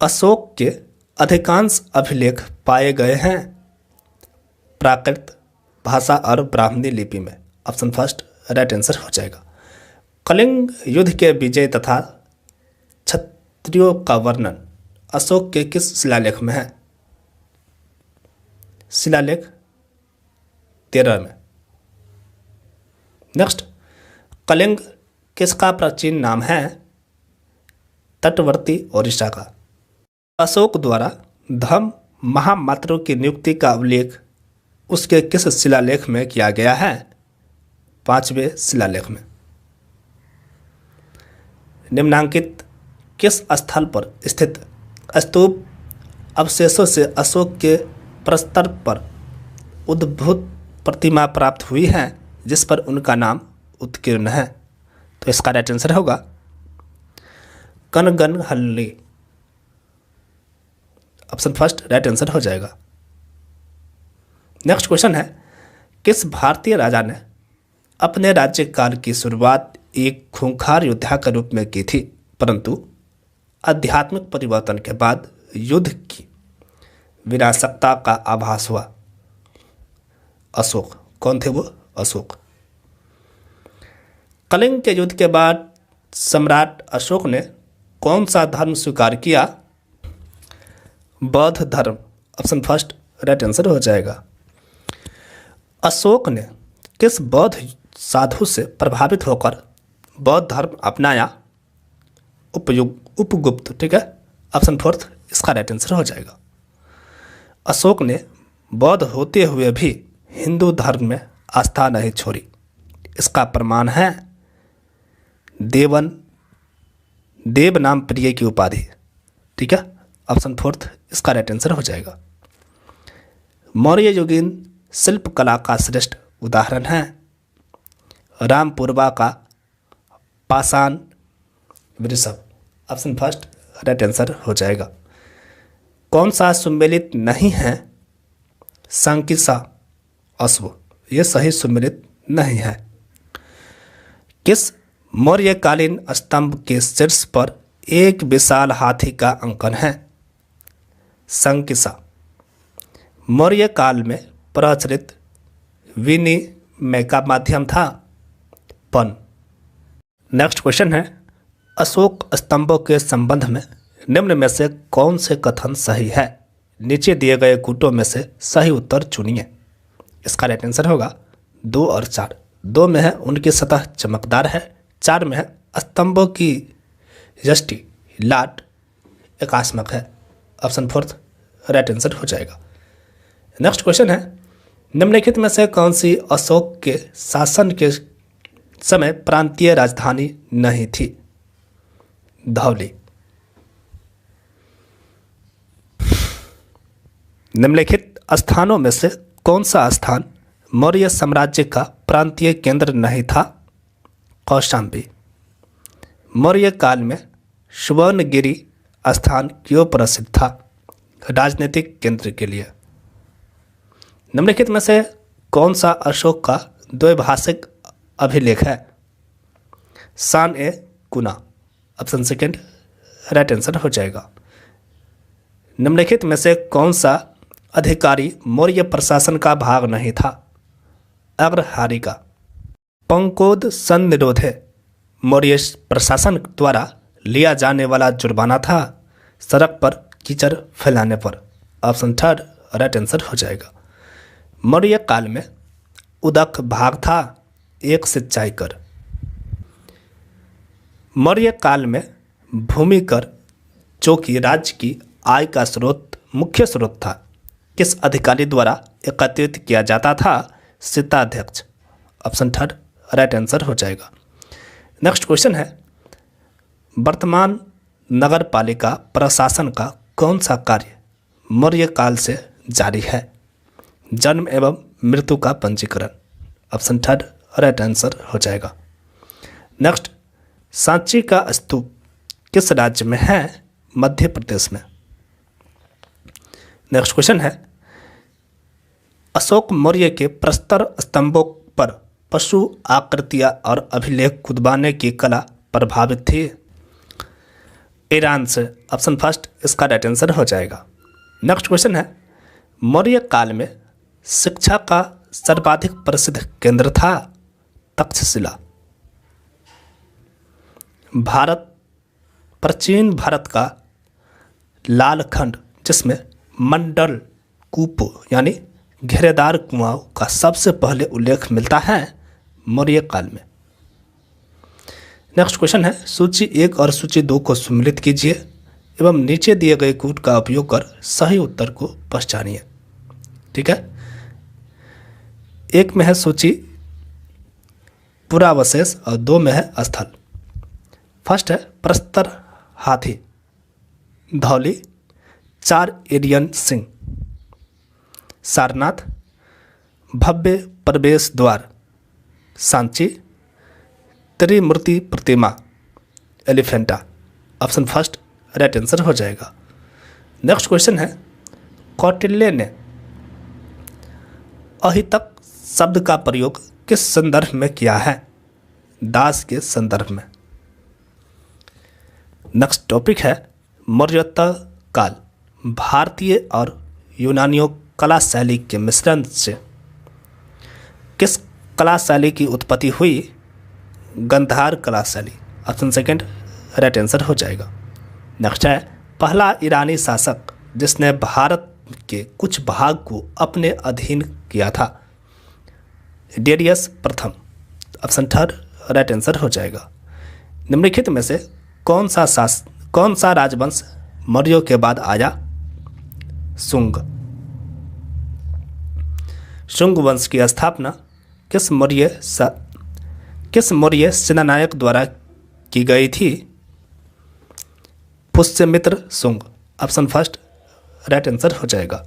अशोक के अधिकांश अभिलेख पाए गए हैं प्राकृत भाषा और ब्राह्मणी लिपि में। ऑप्शन फर्स्ट राइट आंसर हो जाएगा। कलिंग युद्ध के विजय तथा क्षत्रियों का वर्णन अशोक के किस शिलालेख में है? शिलालेख 13 में। नेक्स्ट, कलिंग किसका प्राचीन नाम है? तटवर्ती ओडिशा का। अशोक द्वारा धम्म महामात्रों की नियुक्ति का उल्लेख उसके किस शिलालेख में किया गया है? 5वें शिलालेख में। निम्नांकित किस स्थल पर स्थित स्तूप अवशेषों से अशोक के प्रस्तर पर उद्भूत प्रतिमा प्राप्त हुई है जिस पर उनका नाम उत्कीर्ण है? तो इसका राइट आंसर होगा कनगनहल्ली। ऑप्शन फर्स्ट राइट आंसर हो जाएगा। नेक्स्ट क्वेश्चन है, किस भारतीय राजा ने अपने राज्यकाल की शुरुआत एक खूंखार योद्धा के रूप में की थी परंतु आध्यात्मिक परिवर्तन के बाद युद्ध की विनाशकता का आभास हुआ? अशोक। कौन थे वो? अशोक। कलिंग के युद्ध के बाद सम्राट अशोक ने कौन सा धर्म स्वीकार किया? बौद्ध धर्म। ऑप्शन फर्स्ट राइट आंसर हो जाएगा। अशोक ने किस बौद्ध साधु से प्रभावित होकर बौद्ध धर्म अपनाया? उपगुप्त। ठीक है, ऑप्शन फोर्थ इसका राइट आंसर हो जाएगा। अशोक ने बौद्ध होते हुए भी हिंदू धर्म में आस्था नहीं छोड़ी। इसका प्रमाण है देव नाम प्रिय की उपाधि। ठीक है, ऑप्शन फोर्थ इसका राइट आंसर हो जाएगा। मौर्य युगीन शिल्पकला का श्रेष्ठ उदाहरण है रामपुरवा का पाषाण वृषभ। ऑप्शन फर्स्ट राइट आंसर हो जाएगा। कौन सा सुमेलित नहीं है? सांकिसा अश्व। ये सही सुमेलित नहीं है। किस मौर्यकालीन स्तंभ के शीर्ष पर एक विशाल हाथी का अंकन है। संकिसा मौर्य काल में प्रचलित विनिमय का माध्यम था। पन। नेक्स्ट क्वेश्चन है, अशोक स्तंभों के संबंध में निम्न में से कौन से कथन सही है? नीचे दिए गए गुटों में से सही उत्तर चुनिए। इसका राइट आंसर होगा 2 और 4। 2 में है उनकी सतह चमकदार है, 4 में है स्तंभों की यष्टि लाट एकास्मक है। ऑप्शन 4 राइट आंसर हो जाएगा। नेक्स्ट क्वेश्चन है, निम्नलिखित में से कौन सी अशोक के शासन के समय प्रांतीय राजधानी नहीं थी? धौली। निम्नलिखित स्थानों में से कौन सा स्थान मौर्य साम्राज्य का प्रांतीय केंद्र नहीं था? कौशाम्बी। मौर्य काल में सुवर्णगिरी स्थान क्यों प्रसिद्ध था? राजनीतिक केंद्र के लिए। निम्नलिखित में से कौन सा अशोक का द्वैभाषिक अभिलेख है? शान ए कुना। ऑप्शन सेकंड राइट आंसर हो जाएगा। निम्नलिखित में से कौन सा अधिकारी मौर्य प्रशासन का भाग नहीं था? अग्रहारिका। पंकोद संनिरोधे मौर्य प्रशासन द्वारा लिया जाने वाला जुर्माना था, सड़क पर कीचड़ फैलाने पर। ऑप्शन 3 राइट आंसर हो जाएगा। मौर्य काल में उदक भाग था, एक सिंचाई कर। मौर्य काल में भूमि कर जो कि राज्य की आय का मुख्य स्रोत था, किस अधिकारी द्वारा एकत्रित किया जाता था? सिताध्यक्ष। ऑप्शन 3 राइट आंसर हो जाएगा। नेक्स्ट क्वेश्चन है, वर्तमान नगर पालिका प्रशासन का कौन सा कार्य मौर्य काल से जारी है? जन्म एवं मृत्यु का पंजीकरण। ऑप्शन 3 राइट आंसर हो जाएगा। नेक्स्ट, सांची का स्तूप किस राज्य में है? मध्य प्रदेश में। नेक्स्ट क्वेश्चन है, अशोक मौर्य के प्रस्तर स्तंभों पर पशु आकृतियां और अभिलेख खुदबाने की कला प्रभावित थी? ईरान से। ऑप्शन 1 इसका राइट आंसर हो जाएगा। नेक्स्ट क्वेश्चन है, मौर्य काल में शिक्षा का सर्वाधिक प्रसिद्ध केंद्र था? तक्षशिला। प्राचीन भारत का लाल खंड जिसमें मंडल कूप यानी घेरेदार कुआं का सबसे पहले उल्लेख मिलता है मौर्य काल में। नेक्स्ट क्वेश्चन है, सूची 1 और सूची 2 को सम्मिलित कीजिए एवं नीचे दिए गए कूट का उपयोग कर सही उत्तर को पहचानिए। ठीक है, 1 में है सूची पुरावशेष और 2 में है स्थल। फर्स्ट है प्रस्तर हाथी, धौली, 4 एरियन सिंह, सारनाथ, भव्य प्रवेश द्वार, सांची, त्रिमूर्ति प्रतिमा, एलिफेंटा। ऑप्शन 1 राइट आंसर हो जाएगा। नेक्स्ट क्वेश्चन है, कौटिल्य ने अहितक शब्द का प्रयोग किस संदर्भ में किया है? दास के संदर्भ में। नेक्स्ट टॉपिक है, मौर्योत्तर काल भारतीय और यूनानियों कला शैली के मिश्रण से किस कला शैली की उत्पत्ति हुई? गंधार कला शैली। ऑप्शन 2 राइट आंसर हो जाएगा। नेक्स्ट है, पहला ईरानी शासक जिसने भारत के कुछ भाग को अपने अधीन किया था? डेरियस प्रथम। ऑप्शन 3 राइट आंसर हो जाएगा। निम्नलिखित में से कौन सा राजवंश मौर्यों के बाद आया? शुंग। शुंग वंश की स्थापना किस मौर्य सेनानायक द्वारा की गई थी? Pushyamitra Shunga. Option 1 right answer हो जाएगा।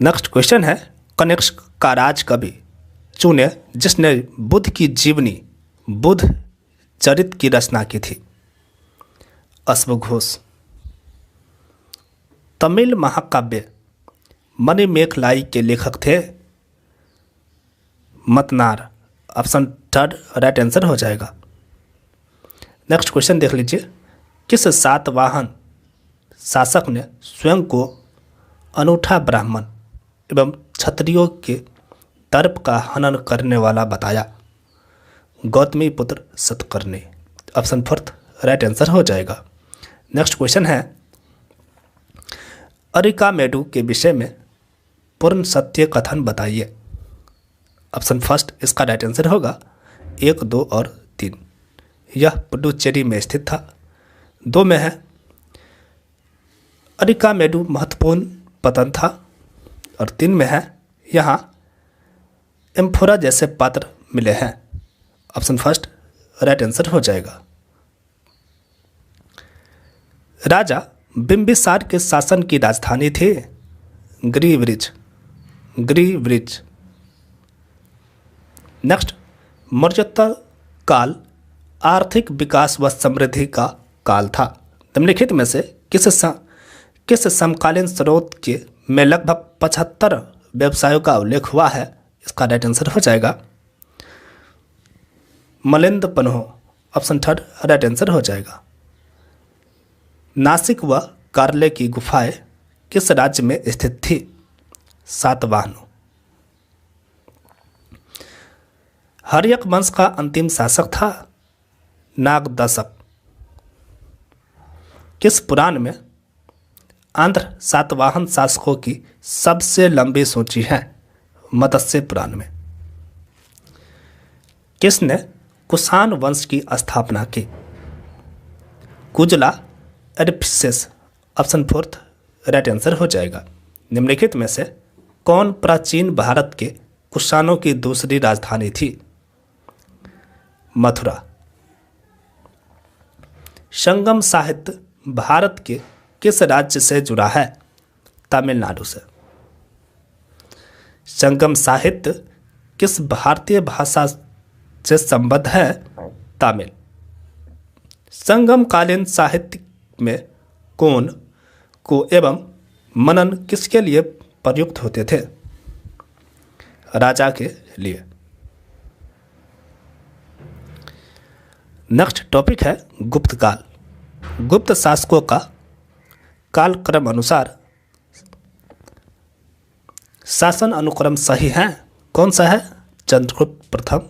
नेक्स्ट क्वेश्चन है, कनिष्क का राज कवि चुने जिसने बुद्ध की जीवनी बुद्ध चरित की रचना की थी? अश्वघोष। तमिल महाकाव्य मणिमेखलाई के लेखक थे? मतनार। ऑप्शन 3 राइट आंसर हो जाएगा। नेक्स्ट क्वेश्चन देख लीजिए, किस सातवाहन शासक ने स्वयं को अनूठा ब्राह्मण एवं क्षत्रियों के दर्प का हनन करने वाला बताया? गौतमी पुत्र Satakarni. Option fourth right answer हो जाएगा। नेक्स्ट क्वेश्चन है, अरिकामेडु के विषय में पूर्ण सत्य कथन बताइए। ऑप्शन फर्स्ट इसका राइट आंसर होगा 1, 2 और 3। यह पुडुचेरी में स्थित था। 2 में है, अरिकामेडु महत्वपूर्ण पतन था। और 3 में है, यहाँ एम्फोरा जैसे पात्र मिले हैं। ऑप्शन फर्स्ट राइट आंसर हो जाएगा। राजा बिंबिसार के शासन की राजधानी थी ग्रीवरिज। नेक्स्ट, मौर्योत्तर काल आर्थिक विकास व समृद्धि का काल था। निम्नलिखित में से किस समकालीन स्रोत के में लगभग 75 व्यवसायों का उल्लेख हुआ है? इसका राइट आंसर हो जाएगा मलिंद पन्हो। ऑप्शन थर्ड राइट आंसर हो जाएगा। नासिक व कार्ले की गुफाएं किस राज्य में स्थित थी? सातवाहनों। हर्यक वंश का अंतिम शासक था नागदशक। किस पुराण में आंध्र सातवाहन शासकों की सबसे लंबी सूची है? मत्स्य पुराण में। किसने कुषाण वंश की स्थापना की? कुजला एडिफिसेस। ऑप्शन फोर्थ राइट आंसर हो जाएगा। निम्नलिखित में से कौन प्राचीन भारत के कुषाणों की दूसरी राजधानी थी? मथुरा। संगम साहित्य भारत के किस राज्य से जुड़ा है? तमिलनाडु से। संगम साहित्य किस भारतीय भाषा से संबद्ध है? तमिल। संगमकालीन साहित्य में कोण को एवं मनन किसके लिए प्रयुक्त होते थे? राजा के लिए। नेक्स्ट टॉपिक है गुप्त काल। गुप्त शासकों का कालक्रम अनुसार शासन अनुक्रम सही है? कौन सा है? चंद्रगुप्त प्रथम,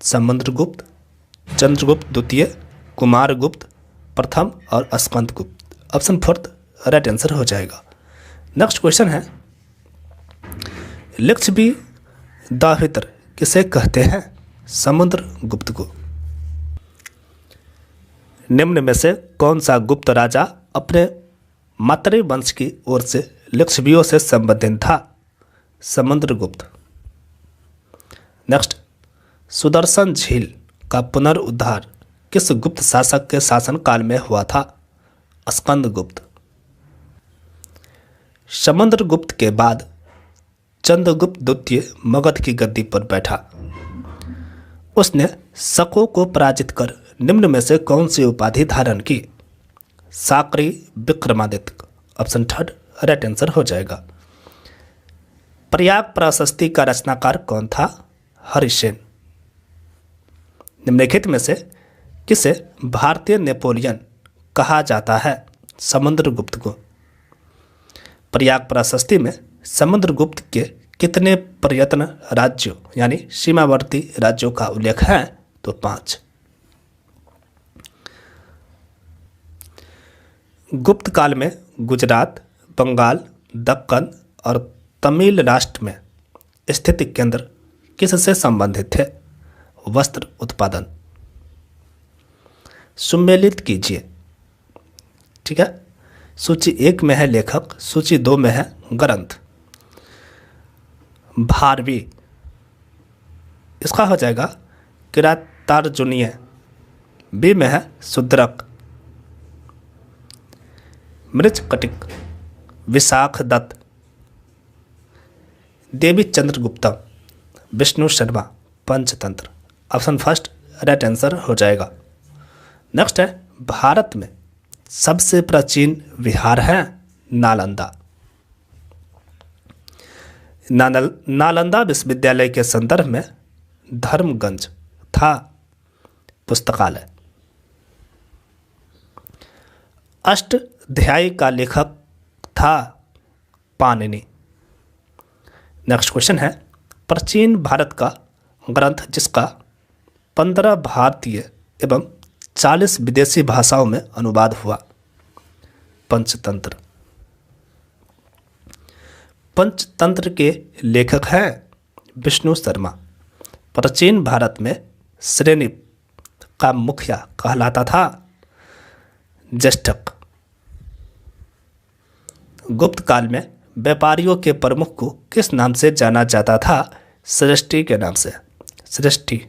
समुद्रगुप्त, चंद्रगुप्त द्वितीय, कुमारगुप्त प्रथम और Skandagupta. Option fourth right answer हो जाएगा। नेक्स्ट क्वेश्चन है, लिच्छवी दाहितर किसे कहते हैं? समुद्रगुप्त को। निम्न में से कौन सा गुप्त राजा अपने मातृवंश की ओर से लिच्छवियों से संबंधित था? समुद्रगुप्त। नेक्स्ट, सुदर्शन झील का पुनरुद्धार किस गुप्त शासक के शासनकाल में हुआ था? स्कंदगुप्त। समुद्रगुप्त के बाद चंद्रगुप्त द्वितीय मगध की गद्दी पर बैठा। उसने शकों को पराजित कर निम्न में से कौन सी उपाधि धारण की? Sakri Vikramaditya. Option third right answer हो जाएगा। प्रयाग प्रशस्ति का रचनाकार कौन था? हरिसेन। निम्नलिखित में से किसे भारतीय नेपोलियन कहा जाता है? समुद्रगुप्त को। प्रयाग प्रशस्ति में समुद्रगुप्त के कितने प्रयत्न राज्यों यानी सीमावर्ती राज्यों का उल्लेख है? तो 5। गुप्त काल में गुजरात, बंगाल, दक्कन और तमिल राष्ट्र में स्थित केंद्र किससे संबंधित थे? वस्त्र उत्पादन। सुमेलित कीजिए। ठीक है, सूची 1 में है लेखक, सूची 2 में है ग्रंथ। भारवी इसका हो जाएगा किरातार्जुनीय। बी में है Shudraka. Mrichchhakatika Vishakha Datta. Devi Chandragupta, Vishnu Sharma Panchatantra. Option first right answer हो जाएगा। नेक्स्ट है, भारत में सबसे प्राचीन विहार है नालंदा। नालंदा विश्वविद्यालय के संदर्भ में धर्मगंज था पुस्तकालय। अष्टाध्यायी का लेखक था पाणिनि। नेक्स्ट क्वेश्चन है, प्राचीन भारत का ग्रंथ जिसका 15 भारतीय एवं 40 विदेशी भाषाओं में अनुवाद हुआ। पंचतंत्र। पंचतंत्र के लेखक हैं विष्णु शर्मा। प्राचीन भारत में श्रेणी का मुखिया कहलाता था ज्येष्ठक। गुप्त काल में व्यापारियों के प्रमुख को किस नाम से जाना जाता था? श्रेष्ठी के नाम से। श्रेष्ठी।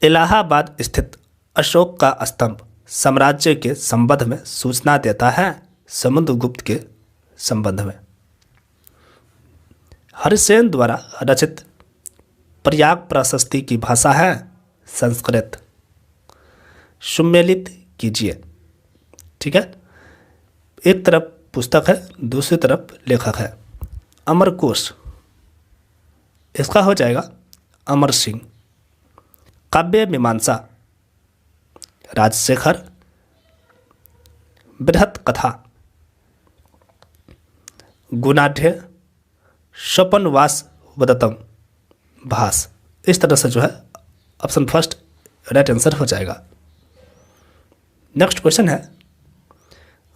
इलाहाबाद स्थित अशोक का स्तंभ साम्राज्य के संबंध में सूचना देता है समुद्रगुप्त के संबंध में। हरिसेन द्वारा रचित प्रयाग प्रशस्ति की भाषा है संस्कृत। सुमेलित कीजिए। ठीक है, एक तरफ पुस्तक है, दूसरी तरफ लेखक है। अमरकोश, इसका हो जाएगा अमर सिंह। काव्य मीमांसा राजशेखर। बृहत कथा गुणाढ़। स्वपनवास वदतम भास। इस तरह से जो है ऑप्शन फर्स्ट राइट आंसर हो जाएगा। नेक्स्ट क्वेश्चन है,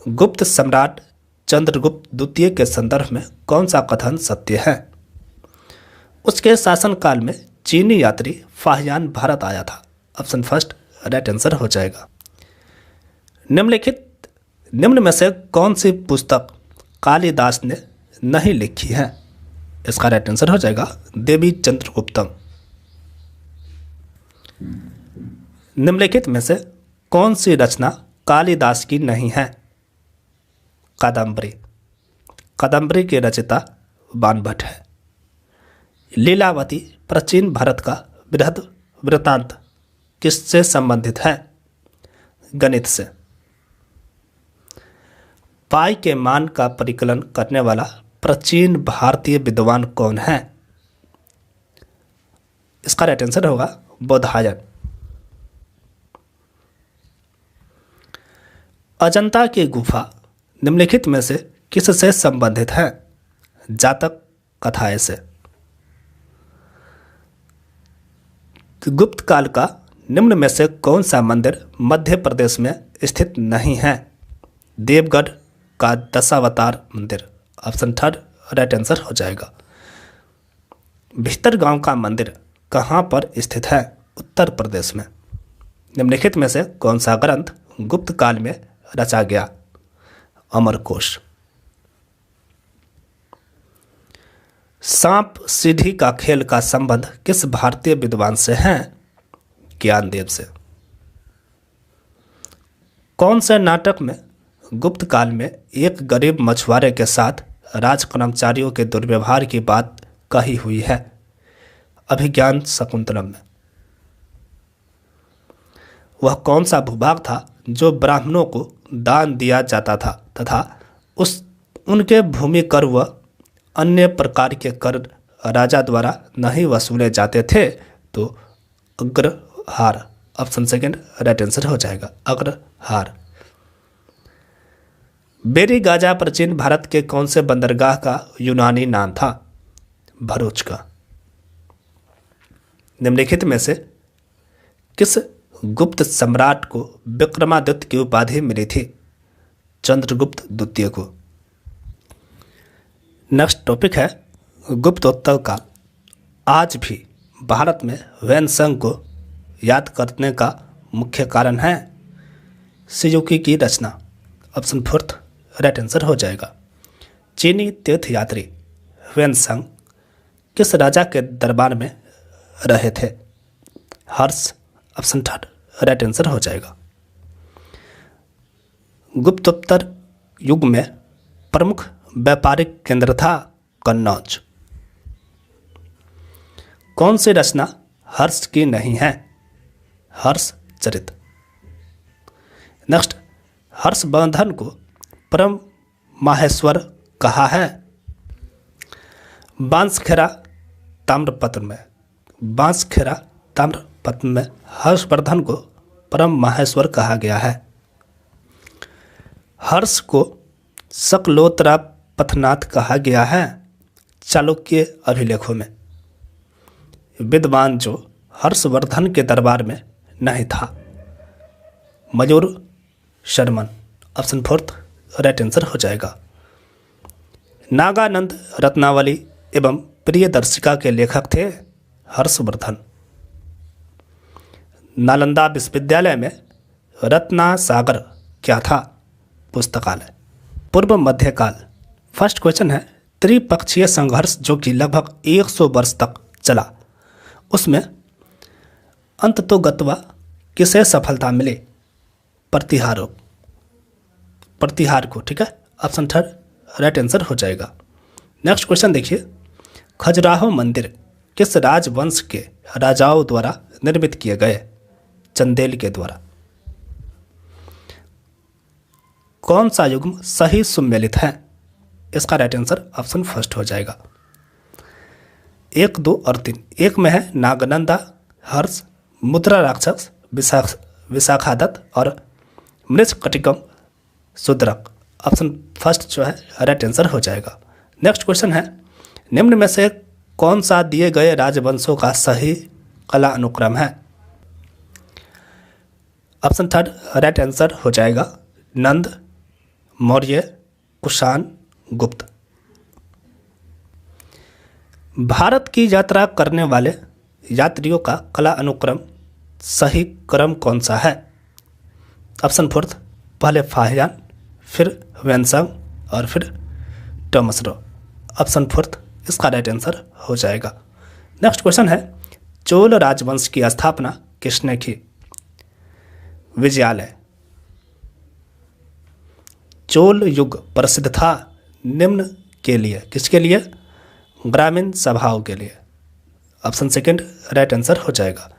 गुप्त सम्राट चंद्रगुप्त द्वितीय के संदर्भ में कौन सा कथन सत्य है? उसके शासनकाल में चीनी यात्री फाहियान भारत आया था। ऑप्शन फर्स्ट राइट आंसर हो जाएगा। निम्न में से कौन सी पुस्तक कालिदास ने नहीं लिखी है? इसका राइट आंसर हो जाएगा देवी चंद्रगुप्तम। निम्नलिखित में से कौन सी रचना कालिदास की नहीं है? कादम्बरी। कादम्बरी के रचयिता बाणभट्ट है। लीलावती प्राचीन भारत का बृहद वृत्तांत किससे संबंधित है? गणित से। पाई के मान का परिकलन करने वाला प्राचीन भारतीय विद्वान कौन है? इसका राइट आंसर होगा बोधायन। अजंता की गुफा निम्नलिखित में से किससे संबंधित है? जातक कथाएं से। गुप्त काल का निम्न में से कौन सा मंदिर मध्य प्रदेश में स्थित नहीं है? देवगढ़ का दशावतार मंदिर। ऑप्शन थर्ड राइट आंसर हो जाएगा। भीतर गांव का मंदिर कहाँ पर स्थित है? उत्तर प्रदेश में। निम्नलिखित में से कौन सा ग्रंथ गुप्त काल में रचा गया? अमरकोश। सांप सीढ़ी का खेल का संबंध किस भारतीय विद्वान से है? ज्ञानदेव से। कौन से नाटक में गुप्त काल में एक गरीब मछुआरे के साथ राज कर्मचारियों के दुर्व्यवहार की बात कही हुई है? अभिज्ञान शकुंतलम में। वह कौन सा भूभाग था जो ब्राह्मणों को दान दिया जाता था तथा उनके भूमि कर व अन्य प्रकार के कर राजा द्वारा नहीं वसूले जाते थे? तो agrahara. Option second right answer हो जाएगा अग्रहार। बेरीगाजा प्राचीन भारत के कौन से बंदरगाह का यूनानी नाम था? भरूच का। निम्नलिखित में से किस गुप्त सम्राट को विक्रमादित्य की उपाधि मिली थी? चंद्रगुप्त द्वितीय को। नेक्स्ट टॉपिक है गुप्तोत्तर काल। आज भी भारत में वैन संघ को याद करने का मुख्य कारण है सिजुकी की रचना। ऑप्शन फोर्थ राइट आंसर हो जाएगा। चीनी तीर्थयात्री ह्वेनसांग किस राजा के दरबार में रहे थे? हर्ष। ऑप्शन थर्ड राइट आंसर हो जाएगा। गुप्तोत्तर युग में प्रमुख व्यापारिक केंद्र था कन्नौज। कौन सी रचना हर्ष की नहीं है? हर्ष चरित। नेक्स्ट, हर्षवर्धन को परम माहेश्वर कहा है? बांसखेड़ा ताम्रपत्र में। बांसखेड़ा ताम्रपत्र में हर्षवर्धन को परम माहेश्वर कहा गया है। हर्ष को शकलोत्रा पथनाथ कहा गया है चालुक्य अभिलेखों में। विद्वान जो हर्षवर्धन के दरबार में नहीं था। Mayur Sharman, option fourth right answer हो जाएगा। नागानंद रत्नावली एवं प्रियदर्शिका के लेखक थे हर्षवर्धन। नालंदा विश्वविद्यालय में रत्ना सागर क्या था? पुस्तकालय। पूर्व मध्यकाल। फर्स्ट क्वेश्चन है, त्रिपक्षीय संघर्ष जो कि लगभग 100 वर्ष तक चला, उसमें अंततोगत्वा किसे सफलता मिली? प्रतिहार को। ठीक है, ऑप्शन थर्ड राइट आंसर हो जाएगा। नेक्स्ट क्वेश्चन देखिए, खजुराहो मंदिर किस राजवंश के राजाओं द्वारा निर्मित किए गए? चंदेल के द्वारा। कौन सा युग्म सही सुमेलित है? इसका राइट आंसर ऑप्शन फर्स्ट हो जाएगा। 1, 2 और 3। एक में है नागनंदा, हर्ष, मुद्रा राक्षस, विशाखादत्त और मृच्छकटिकम शूद्रक। ऑप्शन फर्स्ट जो है राइट आंसर हो जाएगा। नेक्स्ट क्वेश्चन है, निम्न में से कौन सा दिए गए राजवंशों का सही कला अनुक्रम है? ऑप्शन थर्ड राइट आंसर हो जाएगा। नंद, मौर्य, कुषाण, गुप्त। भारत की यात्रा करने वाले यात्रियों का कला अनुक्रम सही क्रम कौन सा है? ऑप्शन फोर्थ, पहले फाहियान, फिर वेंसंग और फिर टमसरो। ऑप्शन फोर्थ इसका राइट आंसर हो जाएगा। नेक्स्ट क्वेश्चन है, चोल राजवंश की स्थापना किसने की? विजयालय। चोल युग प्रसिद्ध था निम्न के लिए, किसके लिए? ग्रामीण सभाओं के लिए। ऑप्शन सेकंड राइट आंसर हो जाएगा।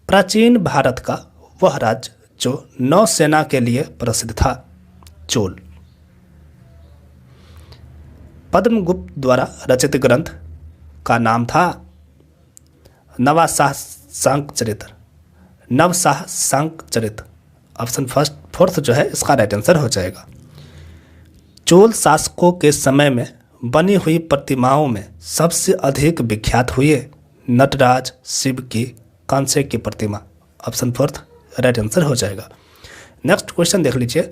प्राचीन भारत का वह राज्य जो नौसेना के लिए प्रसिद्ध था, चोल। पद्मगुप्त द्वारा रचित ग्रंथ का नाम था नवशाह सांक चरित्र। नवशाह सांक चरित्र। ऑप्शन फोर्थ जो है इसका राइट आंसर हो जाएगा। चोल शासकों के समय में बनी हुई प्रतिमाओं में सबसे अधिक विख्यात हुए नटराज, शिव की कांसे की प्रतिमा। ऑप्शन फोर्थ राइट आंसर हो जाएगा। नेक्स्ट क्वेश्चन देख लीजिए,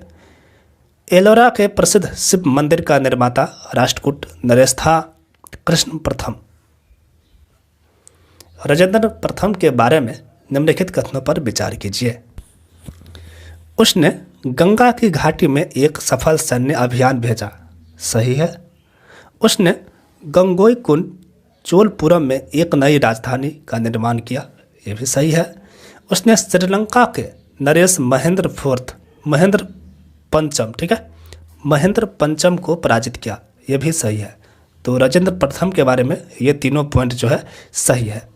एलोरा के प्रसिद्ध शिव मंदिर का निर्माता राष्ट्रकूट नरेश था कृष्ण प्रथम। राजेंद्र प्रथम के बारे में निम्नलिखित कथनों पर विचार कीजिए। उसने गंगा की घाटी में एक सफल सैन्य अभियान भेजा, सही है। उसने गंगोई कुंड चोलपुरम में एक नई राजधानी का निर्माण किया, यह भी सही है। उसने श्रीलंका के नरेश महेंद्र पंचम, ठीक है, महेंद्र पंचम को पराजित किया, यह भी सही है। तो राजेंद्र प्रथम के बारे में ये तीनों पॉइंट जो है सही है।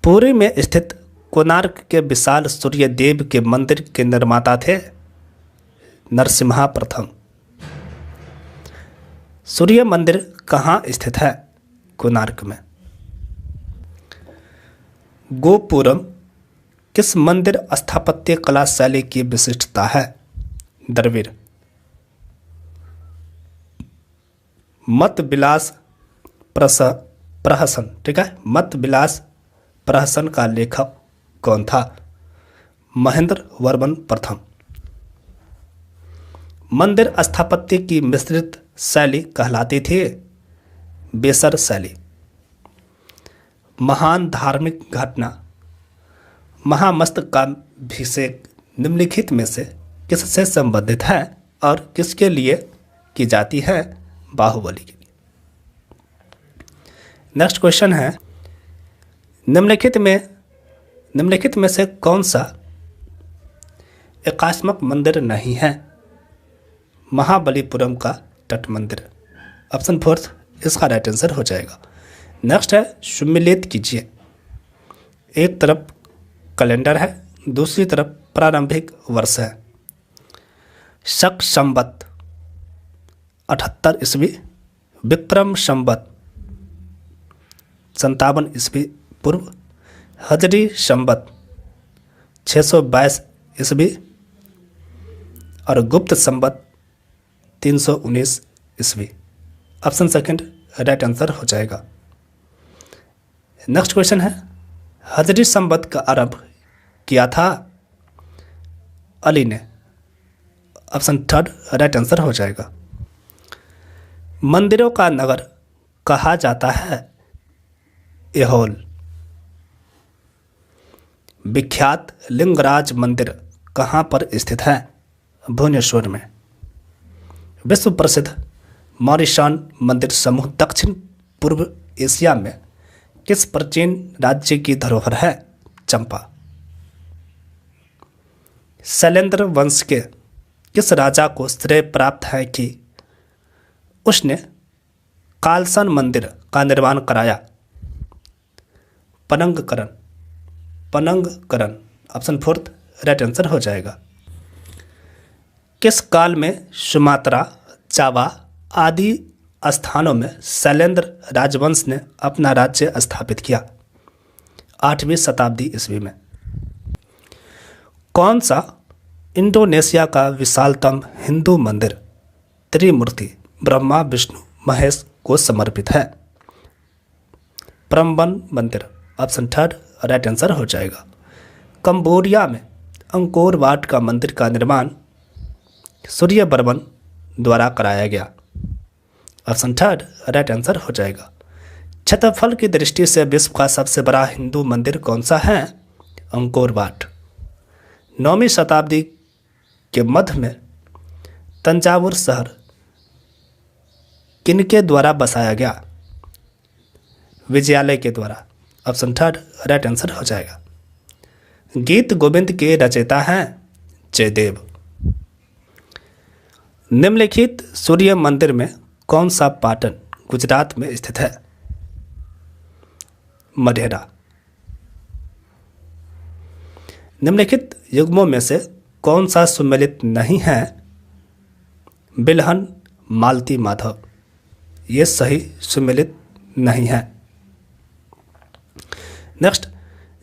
पुरी में स्थित कोणार्क के विशाल सूर्य देव के मंदिर के निर्माता थे नरसिम्हा प्रथम। सूर्य मंदिर कहाँ स्थित है? कोणार्क में। गोपुरम किस मंदिर स्थापत्य कला शैली की विशिष्टता है? द्रविड़। मत विलास प्रहसन, ठीक है, मत विलास प्रहसन का लेखक कौन था? महेंद्र वर्मन प्रथम। मंदिर स्थापत्य की मिश्रित शैली कहलाती थी बेसर शैली। महान धार्मिक घटना महामस्तकाभिषेक निम्नलिखित में से किससे संबंधित है और किसके लिए की जाती है? बाहुबली के लिए। नेक्स्ट क्वेश्चन है, निम्नलिखित में से कौन सा एकात्मक मंदिर नहीं है? महाबलीपुरम का तट मंदिर। ऑप्शन फोर्थ इसका राइट आंसर हो जाएगा। नेक्स्ट है, सुमिलित कीजिए। एक तरफ कैलेंडर है, दूसरी तरफ प्रारंभिक वर्ष है। शक संवत 78 ईस्वी, विक्रम संवत 57 ईस्वी पूर्व, हजरी संवत 622 ईस्वी और गुप्त संवत 319 ईस्वी। ऑप्शन सेकंड राइट आंसर हो जाएगा। नेक्स्ट क्वेश्चन है, हजरी संवत का आरंभ किया था अली ने। ऑप्शन थर्ड राइट आंसर हो जाएगा। मंदिरों का नगर कहा जाता है ऐहोल। विख्यात लिंगराज मंदिर कहाँ पर स्थित है? भुवनेश्वर में। विश्व प्रसिद्ध मॉरिशान मंदिर समूह दक्षिण पूर्व एशिया में किस प्राचीन राज्य की धरोहर है? चंपा। शैलेंद्र वंश के किस राजा को श्रेय प्राप्त है कि उसने कालसन मंदिर का निर्माण कराया? पनंगकरण। पनंगकरण। ऑप्शन फोर्थ राइट आंसर हो जाएगा। किस काल में सुमात्रा, जावा आदि स्थानों में शैलेंद्र राजवंश ने अपना राज्य स्थापित किया? 8वीं शताब्दी ईस्वी में। कौन सा इंडोनेशिया का विशालतम हिंदू मंदिर त्रिमूर्ति ब्रह्मा विष्णु महेश को समर्पित है? प्रम्बन मंदिर। ऑप्शन थर्ड राइट आंसर हो जाएगा। कंबोडिया में अंकोर वाट का मंदिर का निर्माण सूर्यवर्मन द्वारा कराया गया। ऑप्शन थर्ड राइट आंसर हो जाएगा। क्षेत्रफल की दृष्टि से विश्व का सबसे बड़ा हिंदू मंदिर कौन सा है? Angkor Wat. 9वीं शताब्दी के मध्य में तंजावुर शहर किनके द्वारा बसाया गया? विजयालय के द्वारा। ऑप्शन थर्ड राइट आंसर हो जाएगा। गीत गोविंद के रचयिता हैं जयदेव। निम्नलिखित सूर्य मंदिर में कौन सा पाटन गुजरात में स्थित है? मढेरा। निम्नलिखित युग्मों में से कौन सा सुमेलित नहीं है? बिल्हन मालती माधव। ये सही सुमेलित नहीं है। नेक्स्ट,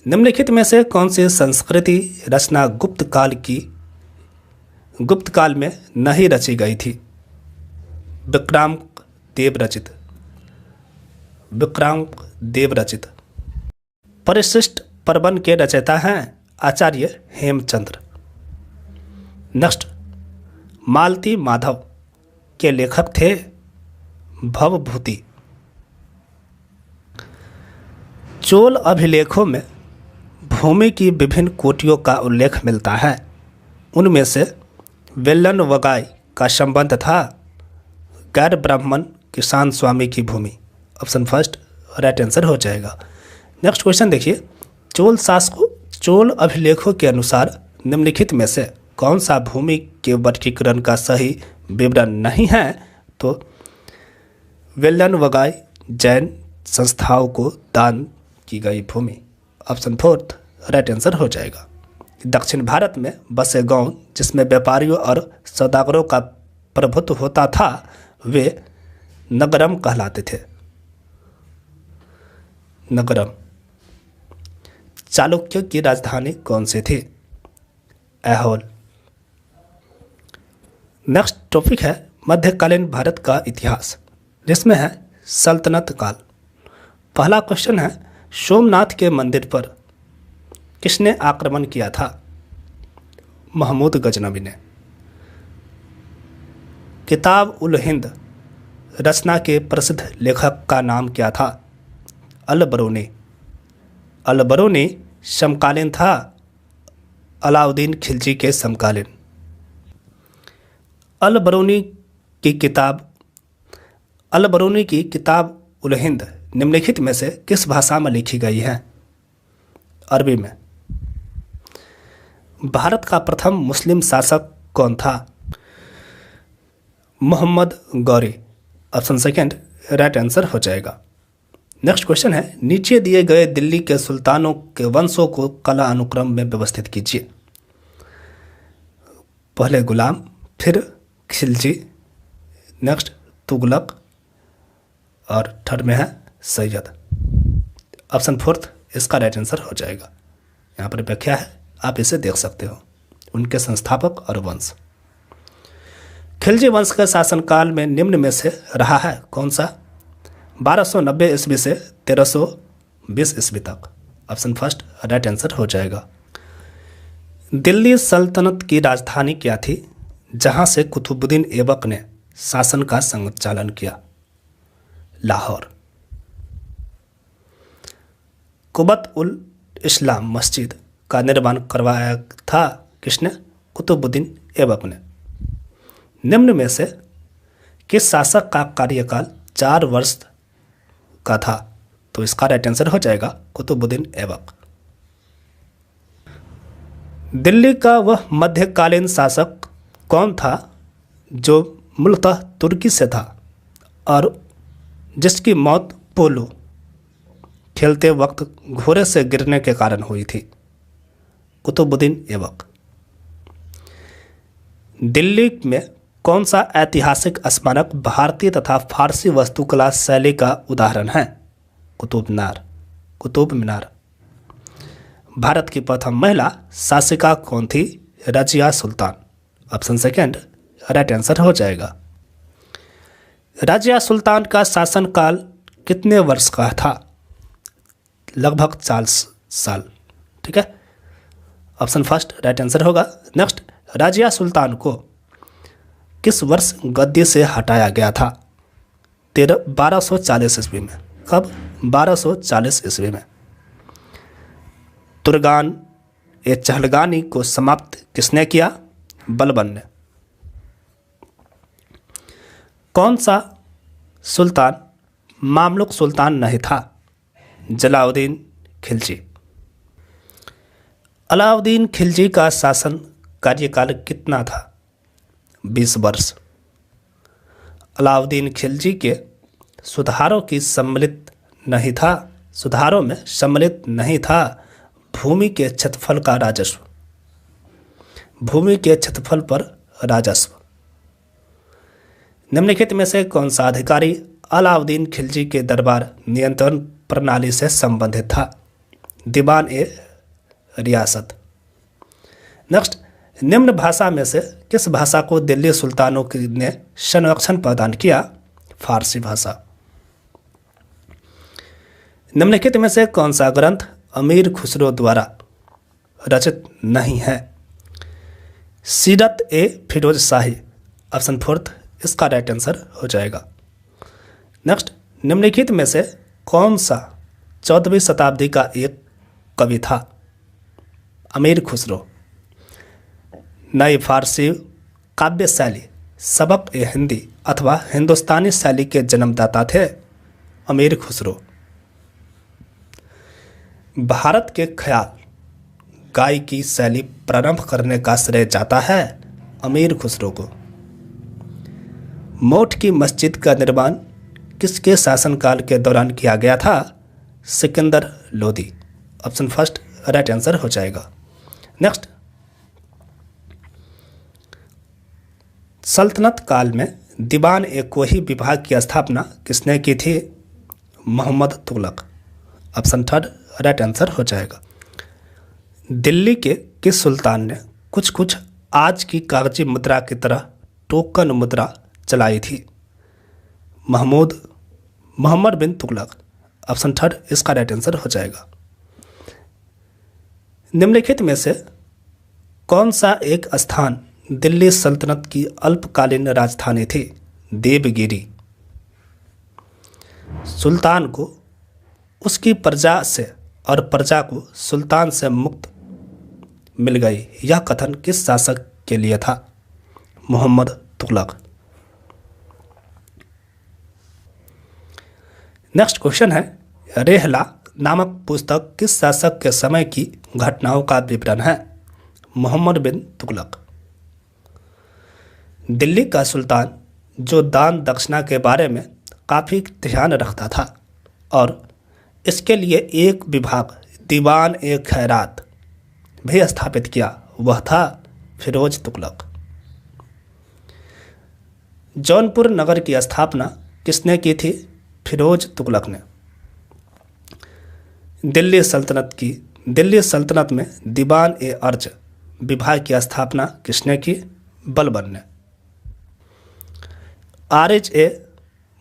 निम्नलिखित में से कौन सी संस्कृति रचना गुप्त काल में नहीं रची गई थी? विक्रांक देव रचित। विक्रांक देव रचित। परिशिष्ट पर्वन के रचयिता हैं आचार्य हेमचंद्र। नेक्स्ट, मालती माधव के लेखक थे भवभूति। चोल अभिलेखों में भूमि की विभिन्न कोटियों का उल्लेख मिलता है। उनमें से वेल्लन वगाई का संबंध था गैर ब्राह्मण किसान स्वामी की भूमि। ऑप्शन फर्स्ट राइट आंसर हो जाएगा। नेक्स्ट क्वेश्चन देखिए, चोल अभिलेखों के अनुसार निम्नलिखित में से कौन सा भूमि के वर्गीकरण का सही विवरण नहीं है? तो वेल्लन वगाई जैन संस्थाओं को दान की गई भूमि। ऑप्शन फोर्थ राइट आंसर हो जाएगा। दक्षिण भारत में बसे गांव जिसमें व्यापारियों और सौदागरों का प्रभुत्व होता था वे नगरम कहलाते थे। नगरम। चालुक्य की राजधानी कौन सी थी? ऐहोल। नेक्स्ट टॉपिक है मध्यकालीन भारत का इतिहास, जिसमें है सल्तनत काल। पहला क्वेश्चन है, सोमनाथ के मंदिर पर किसने आक्रमण किया था? महमूद गजनवी ने। किताब उल हिंद रचना के प्रसिद्ध लेखक का नाम क्या था? अल बरूनी। अल बरूनी समकालीन था अलाउद्दीन खिलजी के समकालीन। अल बरूनी की किताब उल हिंद निम्नलिखित में से किस भाषा में लिखी गई है? अरबी में। भारत का प्रथम मुस्लिम शासक कौन था? Mohammad Ghori. Option second right answer हो जाएगा। नेक्स्ट क्वेश्चन है, नीचे दिए गए दिल्ली के सुल्तानों के वंशों को कला अनुक्रम में व्यवस्थित कीजिए। पहले गुलाम, फिर खिलजी, नेक्स्ट तुगलक और थर्ड में है सैयद। ऑप्शन फोर्थ इसका राइट आंसर हो जाएगा। यहाँ पर व्याख्या है, आप इसे देख सकते हो, उनके संस्थापक और वंश। खिलजी वंश के शासनकाल में निम्न में से रहा है कौन सा? 1290 ईस्वी से 1320 ईस्वी तक। ऑप्शन फर्स्ट राइट आंसर हो जाएगा। दिल्ली सल्तनत की राजधानी क्या थी जहां से कुतुबुद्दीन ऐबक ने शासन का संचालन किया? लाहौर। कुबत उल इस्लाम मस्जिद का निर्माण करवाया था किसने? कुतुबुद्दीन ऐबक ने। निम्न में से किस शासक का कार्यकाल 4 वर्ष का था? तो इसका राइट आंसर हो जाएगा कुतुबुद्दीन ऐबक। दिल्ली का वह मध्यकालीन शासक कौन था जो मूलतः तुर्की से था और जिसकी मौत पोलो खेलते वक्त घोड़े से गिरने के कारण हुई थी? कुतुबुद्दीन ऐबक। दिल्ली में कौन सा ऐतिहासिक स्मारक भारतीय तथा फारसी वास्तुकला शैली का उदाहरण है? कुतुब मीनार। कुतुब मीनार। भारत की प्रथम महिला शासिका कौन थी? Razia Sultan. Option second right answer हो जाएगा। रजिया सुल्तान का शासनकाल कितने वर्ष का था? लगभग 40 साल। ठीक है, ऑप्शन फर्स्ट राइट आंसर होगा। नेक्स्ट, रजिया सुल्तान को किस वर्ष गद्दी से हटाया गया था? 1240 ईस्वी में। कब? 1240 ईस्वी में। तुर्गान ए चहलगानी को समाप्त किसने किया? बलबन ने। कौन सा सुल्तान मामलुक सुल्तान नहीं था? जलाउद्दीन खिलजी। अलाउद्दीन खिलजी का शासन कार्यकाल कितना था? 20 वर्ष। अलाउद्दीन खिलजी के सुधारों में सम्मिलित नहीं था भूमि के क्षेत्रफल का राजस्व। भूमि के क्षेत्रफल पर राजस्व। निम्नलिखित में से कौन सा अधिकारी अलाउद्दीन खिलजी के दरबार नियंत्रण प्रणाली से संबंधित था? दीवान ए रियासत। नेक्स्ट, निम्न भाषा में से किस भाषा को दिल्ली सुल्तानों ने संरक्षण प्रदान किया? फारसी भाषा। निम्नलिखित में से कौन सा ग्रंथ अमीर खुसरो द्वारा रचित नहीं है? सीरत ए फिरोज शाही। ऑप्शन फोर्थ इसका राइट आंसर हो जाएगा। नेक्स्ट, निम्नलिखित में से कौन सा 14वीं शताब्दी का एक कवि था? अमीर खुसरो। नई फारसी काव्य शैली सबक ए हिंदी अथवा हिंदुस्तानी शैली के जन्मदाता थे अमीर खुसरो। भारत के ख्याल गाय की शैली प्रारंभ करने का श्रेय जाता है अमीर खुसरो को। मोठ की मस्जिद का निर्माण किसके शासनकाल के दौरान किया गया था? Sikandar Lodi. Option first right answer हो जाएगा। नेक्स्ट, सल्तनत काल में दीवान ए कोही विभाग की स्थापना किसने की थी? Mohammad Tughlaq. Option third right answer हो जाएगा। दिल्ली के किस सुल्तान ने कुछ कुछ आज की कागजी मुद्रा की तरह टोकन मुद्रा चलाई थी? मोहम्मद बिन तुगलक। ऑप्शन थर्ड इसका राइट आंसर हो जाएगा। निम्नलिखित में से कौन सा एक स्थान दिल्ली सल्तनत की अल्पकालीन राजधानी थी? देवगिरी। सुल्तान को उसकी प्रजा से और प्रजा को सुल्तान से मुक्त मिल गई, यह कथन किस शासक के लिए था? मोहम्मद तुगलक। नेक्स्ट क्वेश्चन है, रेहला नामक पुस्तक किस शासक के समय की घटनाओं का विवरण है? मोहम्मद बिन तुगलक। दिल्ली का सुल्तान जो दान दक्षिणा के बारे में काफ़ी ध्यान रखता था और इसके लिए एक विभाग दीवान ए खैरात भी स्थापित किया, वह था फिरोज तुगलक। जौनपुर नगर की स्थापना किसने की थी? फिरोज तुगलक ने। दिल्ली सल्तनत में दीवान ए अर्ज विभाग की स्थापना किसने की? बलबन ने। आरिज ए